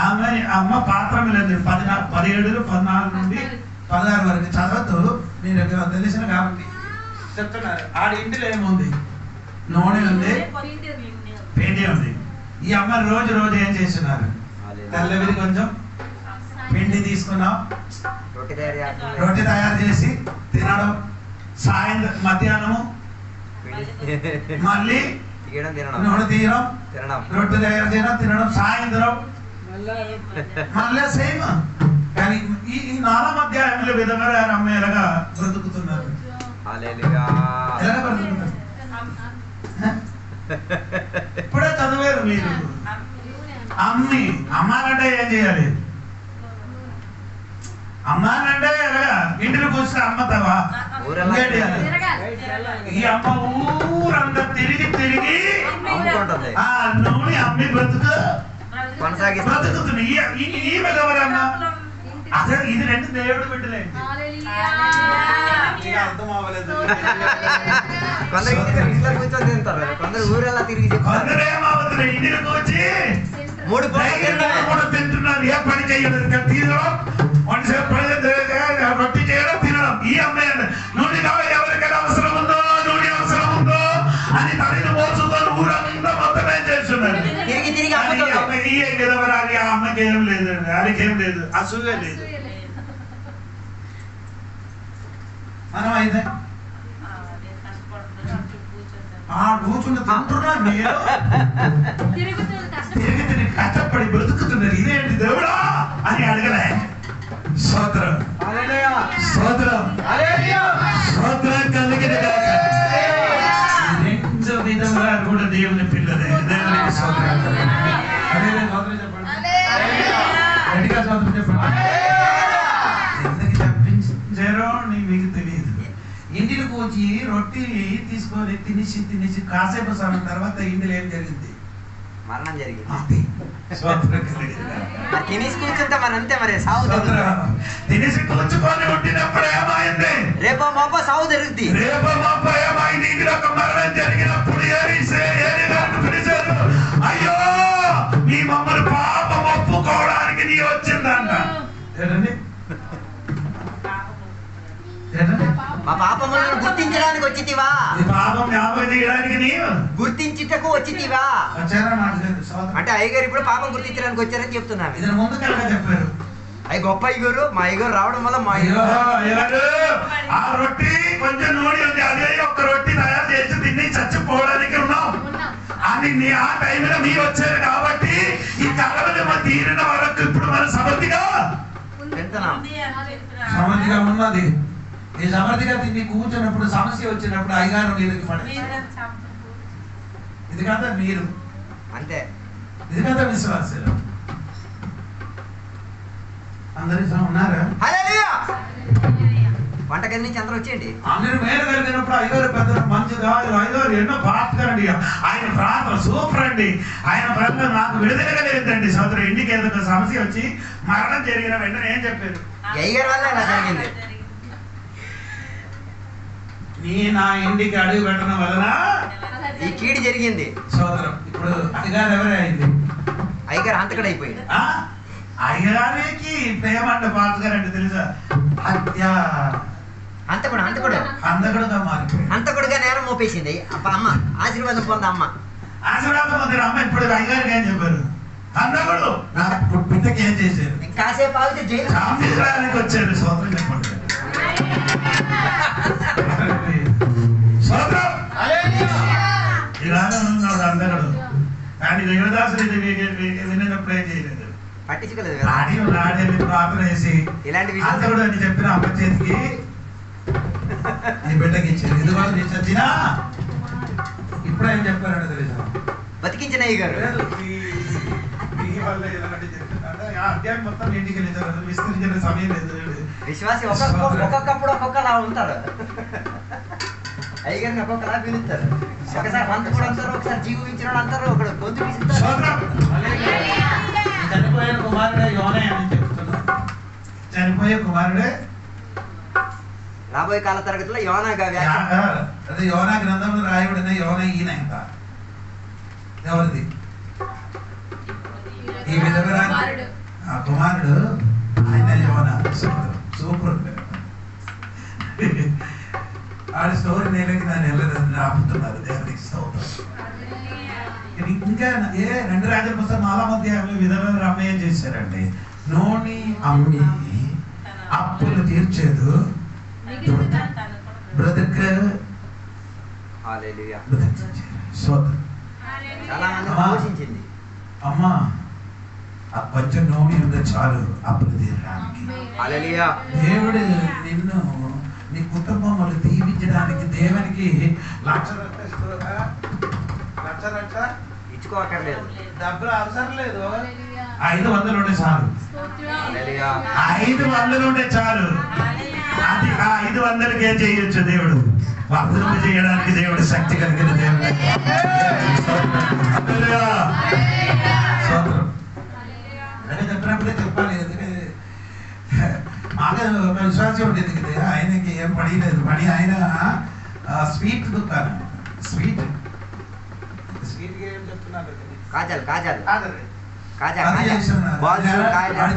ఆమె అమ్మ పాత్ర లేదు. 17, 14 నుండి 16 వరకు చదవద్దు, మీరు తెలిసిన కాబట్టి చెప్తున్నారు. ఆడి ఇంటిలో ఏముంది? నూనె ఉంది, పిండి ఉంది. ఈ అమ్మ రోజు రోజు ఏం చేస్తున్నారు? తెల్లవిది కొంచెం పిండి తీసుకున్నాం, రొట్టె తయారు చేసి తినడం, సాయంత్రం మధ్యాహ్నము మళ్ళీ నూనె తీయడం, రొట్టె తయారు చేయడం, తినడం, సాయంత్రం మళ్ళీ సేమ్. కానీ ఈ 4వ అధ్యాయంలో విధంగా అమ్మ ఎలాగా బ్రతుకుతున్నారు? ఎలాగా బ్రతుకుతున్నారు? ఇప్పుడే చదివారు మీరు. అమ్మానంటే ఏం చేయాలి? అమ్మానంటే ఎలాగా ఇంటిని మోస్తే అమ్మతావా? ఈ అమ్మ ఊరంతా తిరిగి తిరిగి ఆ నూనె అమ్మి బ్రతుకుతుంది. ఈమె ఎవరన్నా? అసలు ఇది రెండు దేవుడు బిడ్డలేండి. అర్థం అవ్వలేదు. కొందరేమవుతున్నాయి ఇంటికి వచ్చి మూడు తింటున్నారు. ఏ పని చేయలేదు, తినడం రొట్టి చేయడం తినడం. ఈ అమ్మాయి నూనె కావాలి, ఎవరికైనా అవసరం ఉందో నూనె అవసరం ఉందో అని తల్లిని మోసుకొని ఊరంతా మొత్తం ఏం చేస్తున్నారు. ఆ అమ్మకి ఏం లేదండి, ఆయనకి ఏం లేదు, అసూయ లేదు. మనం అయితే కూర్చుని తింటున్నారు, మీరు తిరిగి తిరిగి కష్టపడి బ్రతుకుతున్నారు. ఇదేంటి దేవుడా అని అడగలే. స్తోత్రం స్తోత్రం స్తోత్రం కలిగిన రెండు విధంగా కూడా దేవుని పిల్లలే. దేవునికి స్తోత్రం చెప్పండి. ఎందుకు చెప్పించారో మీకు తెలియదు. ఇంటికి వచ్చి రొట్టి తీసుకొని తినేసి తినేసి కాసేపు సమయం తర్వాత ఇంటిలో ఏం జరిగింది? మరణం జరిగింది. తినేసి కూర్చుంటే మరి అంతే. మరి సాగు తినేసి కూర్చుకొని ఉండినప్పుడు ఏమైంది? రేపో మాపో సాగు జరుగుద్ది. రేపో మాపో ఏమైంది? ఇంటిలో ఒక మరణం జరిగినప్పుడు పిలిచారు. అయ్యో నీ మమ్మల్ని పాపం ఒప్పుకోవడానికి నీ వచ్చిందంట. ఏంటండి? మా పాపములను గుర్తించడానికి వచ్చితివా? పాపం జ్ఞాపకం చేయడానికి నీవు గుర్తించుటకు వచ్చితివా అంటే అయ్యగారు ఇప్పుడు పాపం గుర్తించడానికి వచ్చారని చెప్తున్నాను. ఇది ముందు చెప్పారు. అయ్యి గొప్ప అయ్యగారు, మా అయ్యగారు రావడం వల్ల మా అయ్యగారు ఆ రొట్టి కొంచెం నూనె ఉంది, అదే ఒక్క రొట్టి తయారు చేసి తిని చచ్చిపోవడానికి ఉన్నాం అని ఆ టైంలో మీరు వచ్చారు కాబట్టి ఈ కలవలు తీరిన వరకు ఇప్పుడు మన సమర్థిగా ఉన్నది. ఈ సమర్థిగా తిని కూర్చున్నప్పుడు సమస్య వచ్చినప్పుడు అయ్యగారు నీళ్ళకి పడే. ఇది కదా మీరు అంతే. ఇది కదా విశ్వాసాలు. అందరూ ఉన్నారా? వంటగది నుంచి అందరూ వచ్చేయండి. అందరూ మేలు కలిగినప్పుడు అయ్యగారు పెద్ద మంచిగా అయ్యగారు ఎన్నో ప్రార్థనండి. ఆయన ప్రార్థన సూపర్ అండి. ఆయన ప్రార్థన నాకు విడుదలగా లేదండి. సోదరు ఇంటికి ఏదో ఒక సమస్య వచ్చి మరణం జరిగిన వెంటనే ఏం చెప్పారు? అయ్యగారు వల్ల ఇలా జరిగింది. నా ఇంటికి అడుగు పెట్టడం వలన ఈ కీడు జరిగింది. సోదరం ఇప్పుడు అయ్యగారు ఎవరే అయింది? అయ్యగారు అంతకుడు అయిపోయింది. అయ్యగారికి ప్రేమ అంటే పాతగారు అంటే తెలుసా? హత్య అంతకుడుగా మారిపోయింది. అంతకుడుగా నేరం మోపేసింది. అమ్మ ఆశీర్వాదం పొంద. అమ్మ ఆశీర్వాదం పొందిన అమ్మ ఇప్పుడు అయ్యగారికి ఏం చెప్పారు? అంతకుడు నా బిడ్డకి ఏం చేశారు? కాసేపు ఆగితే జైలు వచ్చారు. సోదరం చెప్పండి. ఇలానే ఉన్నాడు అందగడు. కానీ దేవదాసుడు ఇది విన్నప్పుడు ఏం చేయలేదు, పట్టించుకోలేదు. ప్రార్థన చేసి ఇలాంటి అందగడు అని చెప్పిన అమ్మ చేతికి నీ బిడ్డకి ఇచ్చారు. ఎందువల్ల నీ చచ్చినా ఇప్పుడు ఏం చెప్పారంటే తెలుసా? బతికించిన అయ్యగారు అధ్యాయం మొత్తం ఇంటికి వెళ్ళారు. విస్తరించిన సమయం లేదు. విశ్వాసి ఒక్కొక్కప్పుడు ఒక్కొక్కలా ఉంటాడు. అయ్యగారిని ఒక్కొక్కలా పిలుస్తారు. ఒకసారి పంతుడు అంటారు, ఒకసారి జీవించిన అంటారు, ఒకడు గొంతు చనిపోయే కుమారుడే యోనే అని చెప్తున్నా. చనిపోయే కుమారుడే రాబోయే కాల తరగతిలో యోనాగా అదే యోనా గ్రంథంలో రాయబడిన యోన ఈయన ఇంకా ఎవరిది? ఈ విధవరాలు ఆ కుమారుడు ఆయన యోన. సూపర్ ఆడి స్టోరీ నేలకి దాన్ని వెళ్ళదని ఆపుతున్నారు. దేవునికి స్తోత్రం. ఇంకా రెండు రాజుల పుస్తకం 4వ అధ్యాయంలో విధవరాలు రమయ్య చేశారండి. నూనె అమ్మి అప్పులు తీర్చేదు బ్రదర్ అమ్మా ఆ కొంచెం నూనె ఉందో చాలు అప్పులు తీరడానికి. దేవుడు నిన్ను నీ కుటుంబం దీవించడానికి దేవునికి లక్ష ఇచ్చుకోకర్లేదు, డబ్బులు అవసరం లేదు. 500 ఉండే చాలు. 500 ఉండే చాలు. అది ఆ 500కే చేయొచ్చు దేవుడు. వర్ధనము చేయడానికి దేవుడు శక్తి కలిగిన దేవుడు. చెప్పినప్పుడే చెప్పాలి. మాకు విశ్వాసం ఉండేది కదా, ఆయనకి ఏం పని లేదు. పని ఆయన స్వీట్ దుకాణం. స్వీట్ ఏం చెప్తున్నారు,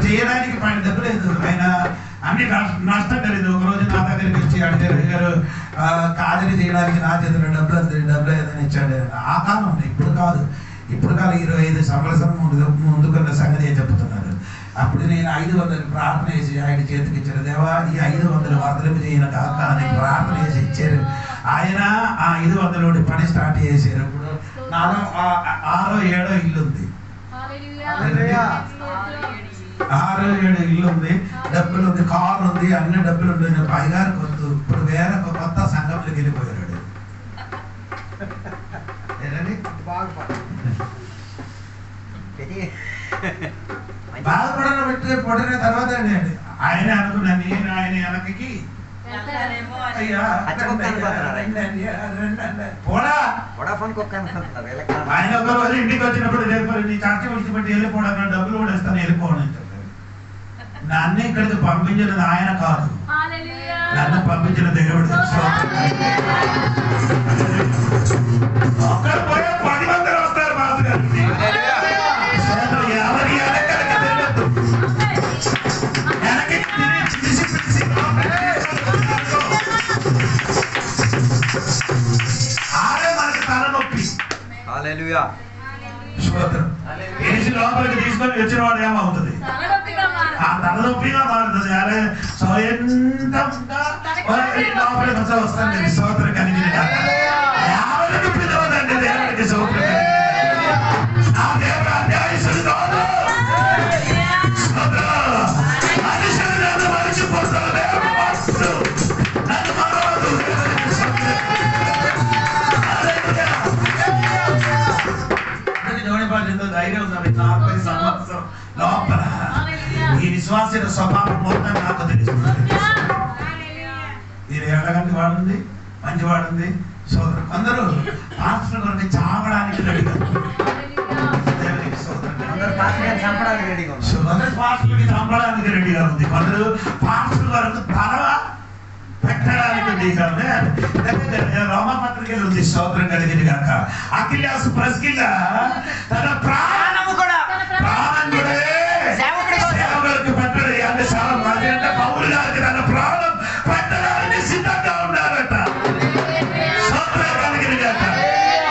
చేయడానికి పని డబ్బు లేదు. ఆయన అన్ని నష్టం కలిగింది. ఒక రోజు నా దగ్గరికి వచ్చి అడిగారు, కాజరీ చేయడానికి నా చేతిలో డబ్బులు ఏదైనా ఇచ్చాడు. ఆ కాలం ఇప్పుడు కాదు, 25 సంవత్సరం ముందుకున్న సంగతి చెప్తున్నారు. అప్పుడు నేను 500 ప్రార్థన చేసి ఆయన చేతికి ఇచ్చారు. దేవా, ఈ 500 వర్ధలింపు చేయన కాక అని ప్రార్థన చేసి ఇచ్చారు. ఆయన ఆ 500 పని స్టార్ట్ చేశారు. ఇప్పుడు నాలో 6 7 ఇల్లు ఉంది, 6 7 ఇల్లు ఉంది, డబ్బులు ఉంది, కారు ఉంది, అన్ని డబ్బులు ఉంది. పైగారు కొద్దు ఇప్పుడు వేరే కొత్త సంఘంలోకి వెళ్ళిపోయాడు. బాధపడన పెట్టి పొడిన తర్వాత ఆయన అనుకున్నా, నేను ఆయన వెనకకి ఆయన ఒక రోజు ఇంటికి వచ్చినప్పుడు నీ చర్చ విడిచిపెట్టి వెళ్ళిపోవడం, డబ్బులు కూడా ఇస్తాను వెళ్ళిపోవడం. నన్ను ఇక్కడికి పంపించినది ఆయన కాదు, నన్ను పంపించిన దేవుడు. అక్కడ పోయే 10 మంది వస్తారు బాబు గారికి. ఎవరి ఆడే మనకి తలనొప్పి. ఏసి లోపలికి తీసుకొని వచ్చిన వాడు ఏమవుతుంది? ఆ తలనొప్పిగా మారుతుంది. అరే లోపలికి వస్తాను సోదరు కలిగిన ఎవరికి పిలవదండి దేవుడికి సోదరు. నా దేవుడు అన్యాయసుడు కాదు. మనుషులు నన్ను మరిచిపోతారు, దేవుడు మనుషుడు నన్ను మరవదు. ఎంతో ధైర్యం ఉన్నది. 40 సంవత్సరం లోపల ఈ విశ్వాస స్వభావం మొత్తం నాకు తెలుస్తుంది. ఇది ఎడగంటి వాడుంది, మంచి వాడుంది. సోదరు అందరూ పాస్టర్ కొరకు చావడానికి రెడీగా చంపడానికి రెడీగా ఉంది. కొందరు పాస్టర్ కొరకు తల పెట్టడానికి రెడీగా ఉంది. రోమపత్రికలు ఉంది. స్తోత్రం కలిగింది కాక అఖిలాసు ప్రస్కిల తన ప్రాణము కూడా సేవకులకు పెట్టడు. అంటే చాలా మంది అంటే పౌలు గారికి తన ప్రాణం పెట్టడానికి సిద్ధంగా ఉన్నారట. స్తోత్రం కలిగింది కాక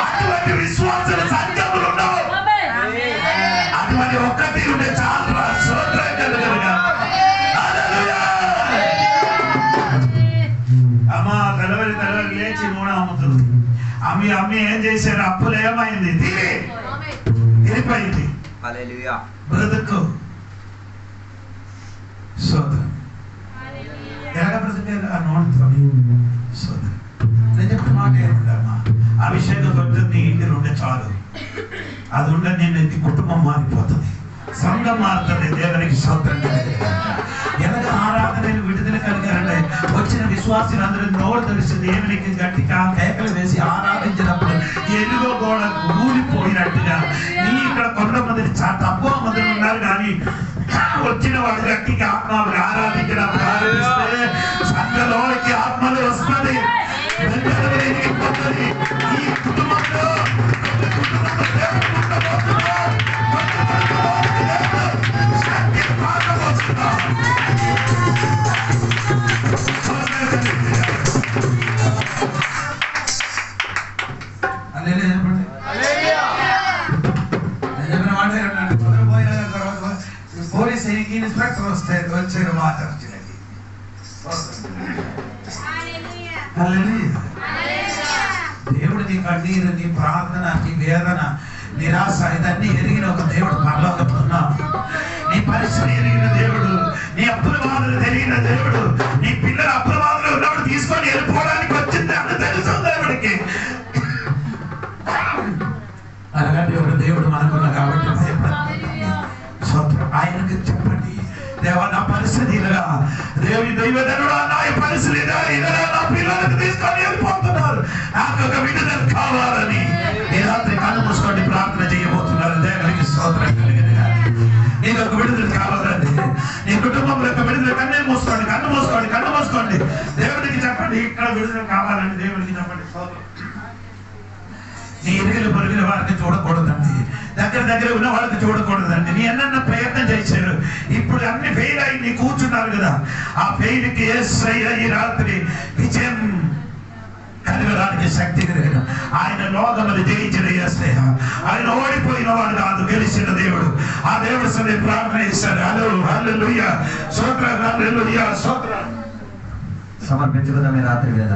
అటువంటి విశ్వాసాల సంఘములు ఉండవు. అటువంటి ఒక్కటి ఉండే చాలా స్తోత్రం కలిగింది కాక. అమ్మ తెలవరి లేచి నూనె అమ్ముతుంది. అమ్మి ఏం చేశారు? అప్పులు ఏమైంది? తిరిగిపోయింది. బ్రతుకు సోదరు ఎలాగ బ్రతికేలా నోడుతో సోదరు. నేను చెప్పిన మాట ఏముండమ్మా, అభిషేకం కొడుతుంది ఇంటిలో ఉండే చాలు. అది ఉండే నేను కుటుంబం మారిపోతుంది, సంఘం మారుతుంది. దేవునికి సోదరం ఎలాగ ఆరాధనలు విడుదల కలిగారంటే వచ్చిన విశ్వాసులు అందరూ నోరు తెలిసి దేవునికి గట్టిగా కేకలు వేసి ఆరాధించినప్పుడు ఎలుగో గోడ ఊలిపోయినట్టుగా నీ ఇక్కడ కొంతమంది తక్కువ మంది ఉన్నారు, కానీ వచ్చిన వాడు గట్టిగా ఆత్మలు ఆరాధించినప్పుడు ఆరాధిస్తే సంఘంలోకి ఆత్మలు వస్తుంది. ఈ కుటుంబంలో పోలీస్ ఇన్స్పెక్టర్ వచ్చారు మా చర్చిలకి. దేవుడు నీ కన్నీరు, నీ ప్రార్థన, నీ వేదన, నిరాశ ఇదన్నీ ఎరిగిన ఒక దేవుడు పరలోకంలో ఉన్నాడు. నీ పరిస్థితి ఎరిగిన దేవుడు, నీ అప్పుల బాధలు తెలిగిన దేవుడు, నీ పిల్లల అప్పుల బాధలు ఉన్నప్పుడు తీసుకొని వెళ్ళిపోవడానికి వచ్చింది అని తెలుసు దేవుడికి. అలాంటి ఒక దేవుడు మనకున్నా కాబట్టి భయపడాలి. ఆయనకు చెప్పండి, దేవా నా పరిస్థితి దేవుని దైవజనుడా నా ఒక విడుదల కావాలని ఈ రాత్రి కళ్ళు మూసుకోండి ప్రార్థన చేయబోతున్నారు. దేవునికి స్తోత్రం కలిగింది. నీకు ఒక విడుదల కావాలండి. నీ కుటుంబంలో ఒక విడుదల. కన్ను మూసుకోండి. దేవుడికి చెప్పండి, ఇక్కడ విడుదల కావాలండి. దేవుడికి చెప్పండి. నీ ఇరుగులు పొరుగుల వారిని చూడకూడదండి. దగ్గర ఉన్న వాళ్ళకి చూడకూడదండి. నీ అన్న ప్రయత్నం చేశారు, ఇప్పుడు అన్ని ఫెయిల్ అయ్యి నీ కూర్చున్నారు కదా. ఆ ఫెయిల్కి యేసయ్య ఈ రాత్రి విజయం కలగడానికి శక్తి కలిగిన ఆయన. లోకములు జయించిన యేసయ్య. ఆయన ఓడిపోయిన వాడు కాదు, గెలిచిన దేవుడు. ఆ దేవుడు సరే ప్రార్థన చేశారు. హల్లెలూయా, స్తోత్రం, హల్లెలూయా, స్తోత్రం. సమర్పించుకుందాం. రాత్రి వేళ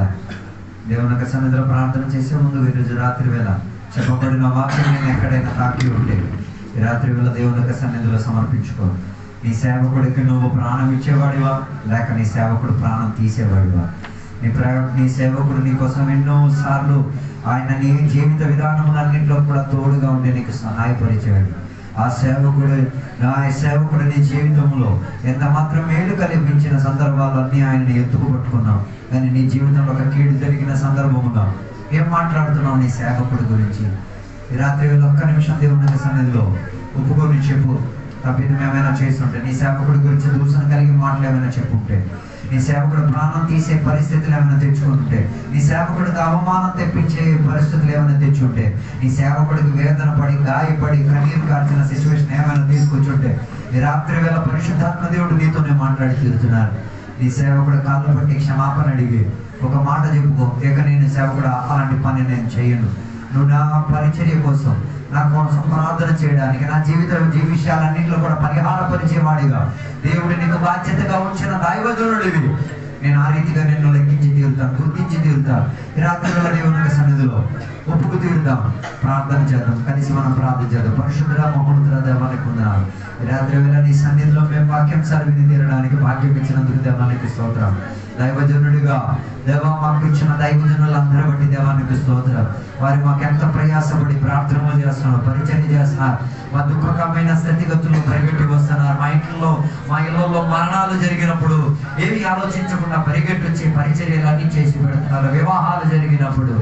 దేవుని యొక్క సన్నిధిలో ప్రార్థన చేసే ముందు ఈరోజు రాత్రి వేళ చెప్పబడిన వాక్యం నేను ఎక్కడైనా తాకి ఉంటే ఈ రాత్రి వేళ దేవుని యొక్క సన్నిధిలో సమర్పించుకో. నీ సేవకుడికి నువ్వు ప్రాణం ఇచ్చేవాడివా, లేక నీ సేవకుడు ప్రాణం తీసేవాడివా? నీ సేవకుడు నీ కోసం ఎన్నో సార్లు ఆయన నీ జీవిత విధానములన్నింటిలో కూడా తోడుగా ఉండి నీకు సహాయపరిచాడు. ఆ సేవకుడు నీ జీవితంలో ఎంత మాత్రం మేలు కలిగించిన సందర్భాలన్నీ ఆయన్ని ఎత్తుకు పట్టుకున్నావు. కానీ నీ జీవితంలో ఒక కీడు జరిగిన సందర్భంలో ఏం మాట్లాడుతున్నావు నీ సేవకుడి గురించి? ఈ రాత్రి వేళ ఒక్క నిమిషం దేవుని సన్నిధిలో ఒప్పుకొని చెప్పు. తప్పిదం ఏమైనా చేస్తుంటే, నీ సేవకుడి గురించి దూషణ కలిగి మాటలు ఏమైనా చెప్పుంటే, నీ సేవకుడు ప్రాణం తీసే పరిస్థితులు ఏమైనా తెచ్చుకుంటే, నీ సేవకుడికి అవమానం తెప్పించే పరిస్థితులు ఏమైనా తెచ్చుంటే, నీ సేవకుడికి వేదన పడి గాయపడి కన్నీరు కార్చిన సిచ్యువేషన్ ఏమైనా తీసుకొచ్చుంటే, ఈ రాత్రి వేళ పరిశుద్ధాత్మ దేవుడు నీతోనే మాట్లాడి తీరుతున్నారు. నీ సేవకుడు కాళ్ళు పట్టి క్షమాపణ అడిగి ఒక మాట చెప్పుకో. ఇక నేను సేవకుడు అలాంటి పని నేను చేయను, నువ్వు నా పరిచర్య కోసం నా కోసం ప్రార్థన చేయడానికి, నా జీవిత విషయాలన్నింటిలో కూడా పరిహారపరిచేవాడిగా దేవుడు నీకు బాధ్యతగా ఉంచిన దైవజనుడివి. నేను ఆ రీతిగా నిన్ను లెక్కించి తీరుతాను, గుర్తించి తీరుతాను. ఈ రాత్రి వేళ దేవుని సన్నిధిలో ఒప్పుకు తీరుదాం, ప్రార్థన చేద్దాం. కలిసి మనం ప్రార్థన చేద్దాం. పరిశుద్ధుడా మహోన్నతుడా దేవానికి వందనాలు. ఈ రాత్రి వేళ నీ సన్నిధిలో మేము వాక్యం విని తీరడానికి భాగ్యం ఇచ్చినందుకు దేవానికి స్తోత్రం. దైవజనుడిగా దేవా మాకు ఇచ్చిన దైవజనులందరూ బట్టి దేవానికి స్తోత్రం. వారు మాకు ఎంత ప్రయాసపడి ప్రార్థనలు చేస్తున్నారు, పరిచర్య చేస్తున్నారు. మా దుఃఖకరమైన స్థితిగతులు పరిగెట్టి వస్తున్నారు. మా ఇళ్లలో మరణాలు జరిగినప్పుడు ఏవి ఆలోచించకుండా పరిగెట్టి వచ్చి పరిచర్యలన్నీ చేసి పెడుతున్నారు. వివాహాలు జరిగినప్పుడు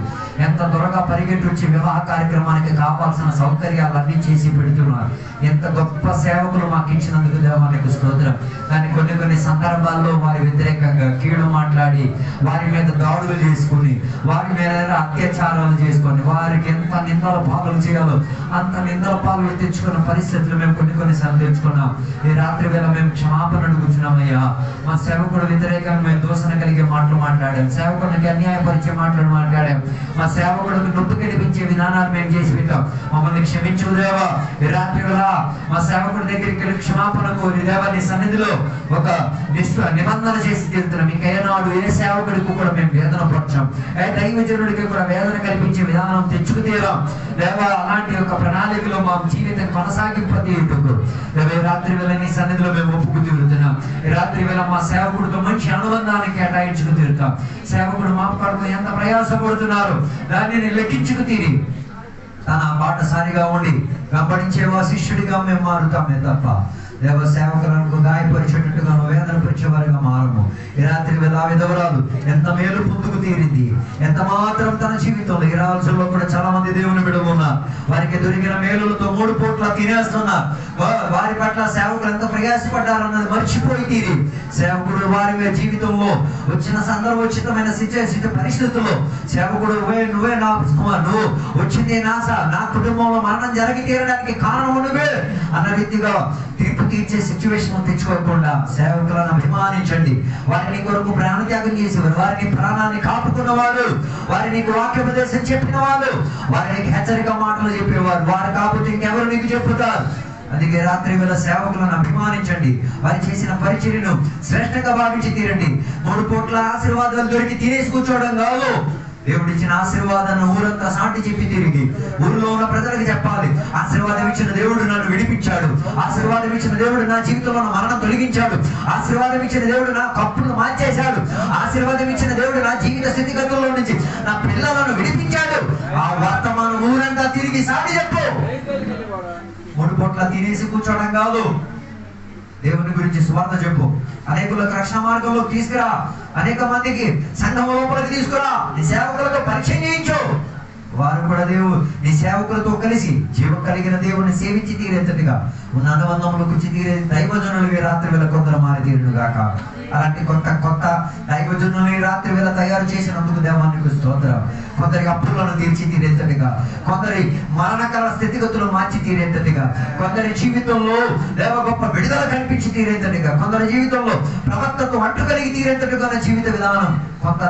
ఎంత త్వరగా పరిగెట్టి వచ్చి వివాహ కార్యక్రమానికి కావాల్సిన సౌకర్యాలన్నీ చేసి పెడుతున్నారు. ఎంత గొప్ప సేవకులు మాకు ఇచ్చినందుకు దేవానికి స్తోత్రం. కానీ కొన్ని సందర్భాల్లో వారి వ్యతిరేకంగా కీడు మాట్లాడి, వారి మీద దాడులు చేసుకుని, వారి మీద అత్యాచారాలు చేసుకొని, వారికి ఎంత నిందల పాలు చేయాలో అంత నిందల పాలు తెచ్చుకున్న పరిస్థితులు మేము కొన్ని సార్లు తెచ్చుకున్నాం. ఈ రాత్రి వేళ మేము క్షమాపణ అడుగుతున్నామయ్యా. మా సేవకుడు వ్యతిరేకంగా మేము దూషణ కలిగే మాటలు మాట్లాడాం, సేవకుడికి అన్యాయపరిచే మాటలు మాట్లాడాం, మా సేవకుడికి నొప్పి కనిపించే విధానాలు మేము చేసి పెట్టాం. మమ్మల్ని క్షమించు దేవా. ఈ రాత్రి వేళ మా సేవకుడి దగ్గరికి వెళ్ళి క్షమాపణ కోరి దేవా నీ సన్నిధిలో ఒక నిబంధన చేసి తీరుతున్నాం. ఇంకైనాడు ఏ సేవకుడికి కూడా మేము వేదన పరచాం, ఏ దైవజనుడికి కూడా వేదన కల్పించే విధానం తెచ్చుకు తీరాం దేవా. అలాంటి ఒక ప్రణాళికలో మా జీవితం కొనసాగింపతి ఉంటుంది. ఈ రాత్రి వేళ నీ సన్నిధిలో మేము ఒప్పుకు తీరుతున్నాం. ఈ రాత్రి వేళ మా సేవకుడితో మంచి అనుబంధాన్ని కేటాయించుకు తీరుతాం. సేవకుడు మా కొరకు ఎంత ప్రయాసపడుతున్నారు దాన్ని లెక్కించుకు తీరి తన బాటసారిగా ఉండి వెంబడించేవా శిష్యుడిగా మేము మారుతామే తప్ప దేవ సేవకులకు గాయపరిచేటట్టుగాను వేదన పరిచేవారిగా మారము. ఈ రాత్రి వేళ విధవరాలు ఎంత మేలు పొందుకు తీరింది, ఎంత మాత్రం తన జీవితంలో ఈ రాజుల్లో కూడా చాలా మంది దేవుని బిడ్డలున్నారు. వారికి దొరికిన మేలులతో 3 పూట్ల తినేస్తున్నారు. వారి పట్ల సేవకులు ఎంత ప్రయాసపడ్డారన్నది మర్చిపోయి తీరి సేవకుడు వారి జీవితంలో వచ్చిన సందర్భోచితమైన పరిస్థితుల్లో సేవకుడు నువ్వే నువ్వు వచ్చింది నా కుటుంబంలో మరణం జరిగి తీరడానికి కారణం నువ్వే అన్న రీతిగా తీర్పు తీర్చే సిచ్యువేషన్ తెచ్చుకోకుండా సేవకులను అభిమానించండి. వారిని కొరకు ప్రాణత్యాగం చేసేవారు, వారిని ప్రాణాన్ని కాపుకున్న వాళ్ళు, వారిని వాక్యోపదేశం చెప్పిన వాళ్ళు, వారికి హెచ్చరిక మాటలు చెప్పేవారు. వారు కాకపోతే ఇంకెవరు నీకు చెప్పుతారు? అందుకే రాత్రి వేళ సేవకులను అభిమానించండి. వారు చేసిన పరిచర్యను శ్రేష్టంగా భావించి తీరండి. 3 పూట్ల ఆశీర్వాదాలు దొరికి తినేసి కూర్చోవడం కాదు. దేవుడు ఇచ్చిన ఆశీర్వాదాన్ని ఊరంతా సాటి చెప్పి తిరిగి ఊరిలో ఉన్న ప్రజలకు చెప్పాలి. ఆశీర్వాదం ఇచ్చిన దేవుడు నన్ను విడిపించాడు, ఆశీర్వాదం ఇచ్చిన దేవుడు నా జీవితంలో మరణం తొలగించాడు, ఆశీర్వాదం ఇచ్చిన దేవుడు నా కప్పును మార్చేశాడు, ఆశీర్వాదం ఇచ్చిన దేవుడు నా జీవిత స్థితిగతుల్లో నుంచి నా పిల్లలను విడిపించాడు. ఆ వర్తమానం ఊరంతా తిరిగి సాటి చెప్పు. 3 పూట్ల తినేసి కూర్చోవడం కాదు. దేవుని గురించి స్వార్థ చెప్పు. అనేకులకు రక్షణ మార్గంలో తీసుకురా, అనేక మందికి సంఘం లోపలికి తీసుకురా, నీ సేవకులతో పరిచయం చేయించు. వారు కూడా నీ సేవకులతో కలిసి జీవం కలిగిన దేవుని సేవించి తీరేంతటిగా ఉన్న అనుబంధములు గురించి తీరే దైవజనులు ఈ రాత్రి వేళ కొందరు మారి తీరును గాక. అలాంటి కొత్త దైవజనులు ఈ రాత్రి వేళ తయారు చేసినందుకు దేవానికి స్తోత్రం. కొందరికి అప్పులను తీర్చి తీరేంతటిగా, కొందరి మరణకర స్థితిగతులు మార్చి తీరేంతటిగా, కొందరి జీవితంలో దేవ గొప్ప విడుదల కల్పించి తీరేంతటిగా, కొందరి జీవితంలో ప్రవక్తతో అంటు కలిగి తీరేంతటిగా జీవిత విధానం కొంత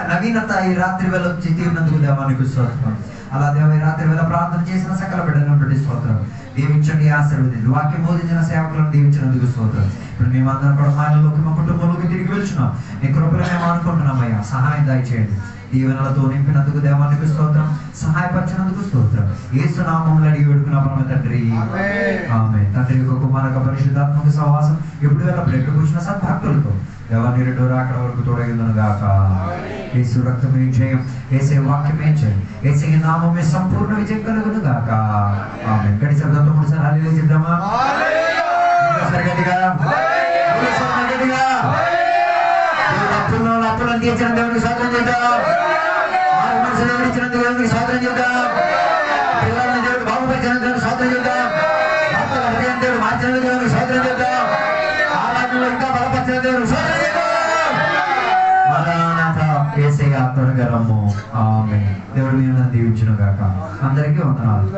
నవీనత ఈ రాత్రి వేళ వచ్చి తీరినందుకు దేవానికి స్తోత్రం. అలా దేవ ఈ రాత్రి వేళ ప్రార్థన చేసిన సకల బిడ్డలను స్తోత్రం. దీవించండి, ఆశీర్వదించండి. వాక్యం బోధించిన సేవకులను దీవించినందుకు స్తోత్రం. ఇప్పుడు మేమందరం కూడా మాయలోకి మా కుటుంబంలోకి తిరిగి వెళ్తున్నాం. నీ కృపలో మేము అనుకుంటున్నామయ్యా, సహాయం దయచేయండి. దీవెనలతో నింపినందుకు దేవానికి స్తోత్రం, సహాయపరిచినందుకు స్తోత్రం. యేసు నామములో అడిగి వేడుకున్న పరమ తండ్రి, ఆమేన్. తండ్రి యొక్క కుమారక పరిశుద్ధాత్మక సహవాసం ఎప్పుడు వెళ్ళప్పుడు ఎక్కడ కూర్చున్న సద్భక్తులతో దేవాన్ని రెండో రాకడ వరకు తోడగిందను గాక. యేసు రక్తమే జయం, యేసే వాక్యమే జయం, యేసే నామమే సంపూర్ణ విజయం కలుగును గాక. ఆమేన్. గడి శబ్దంతో మూడుసార్లు హల్లెలూయా చెప్దామా? అప్పులను తీర్చిన దేవునికి స్తోత్రం చేద్దాం. ఇచ్చిన దేవునికి స్తోత్రం చేద్దాం. పిల్లల్ని దేవుడు బాగుపరిచిన దేవునికి స్తోత్రం చేద్దాం. హృదయం దేవుడు మార్చిన దేవునికి స్తోత్రం చేద్దాం. ఆరాధనలో ఇంకా బలపరిచిన దేవునికి స్తోత్రం చేద్దాం. మరణాత యేసయ్య త్వరగా రమ్ము. ఆమేన్. దేవుడు మీరు దీవించును గాక. అందరికీ వందనాలు.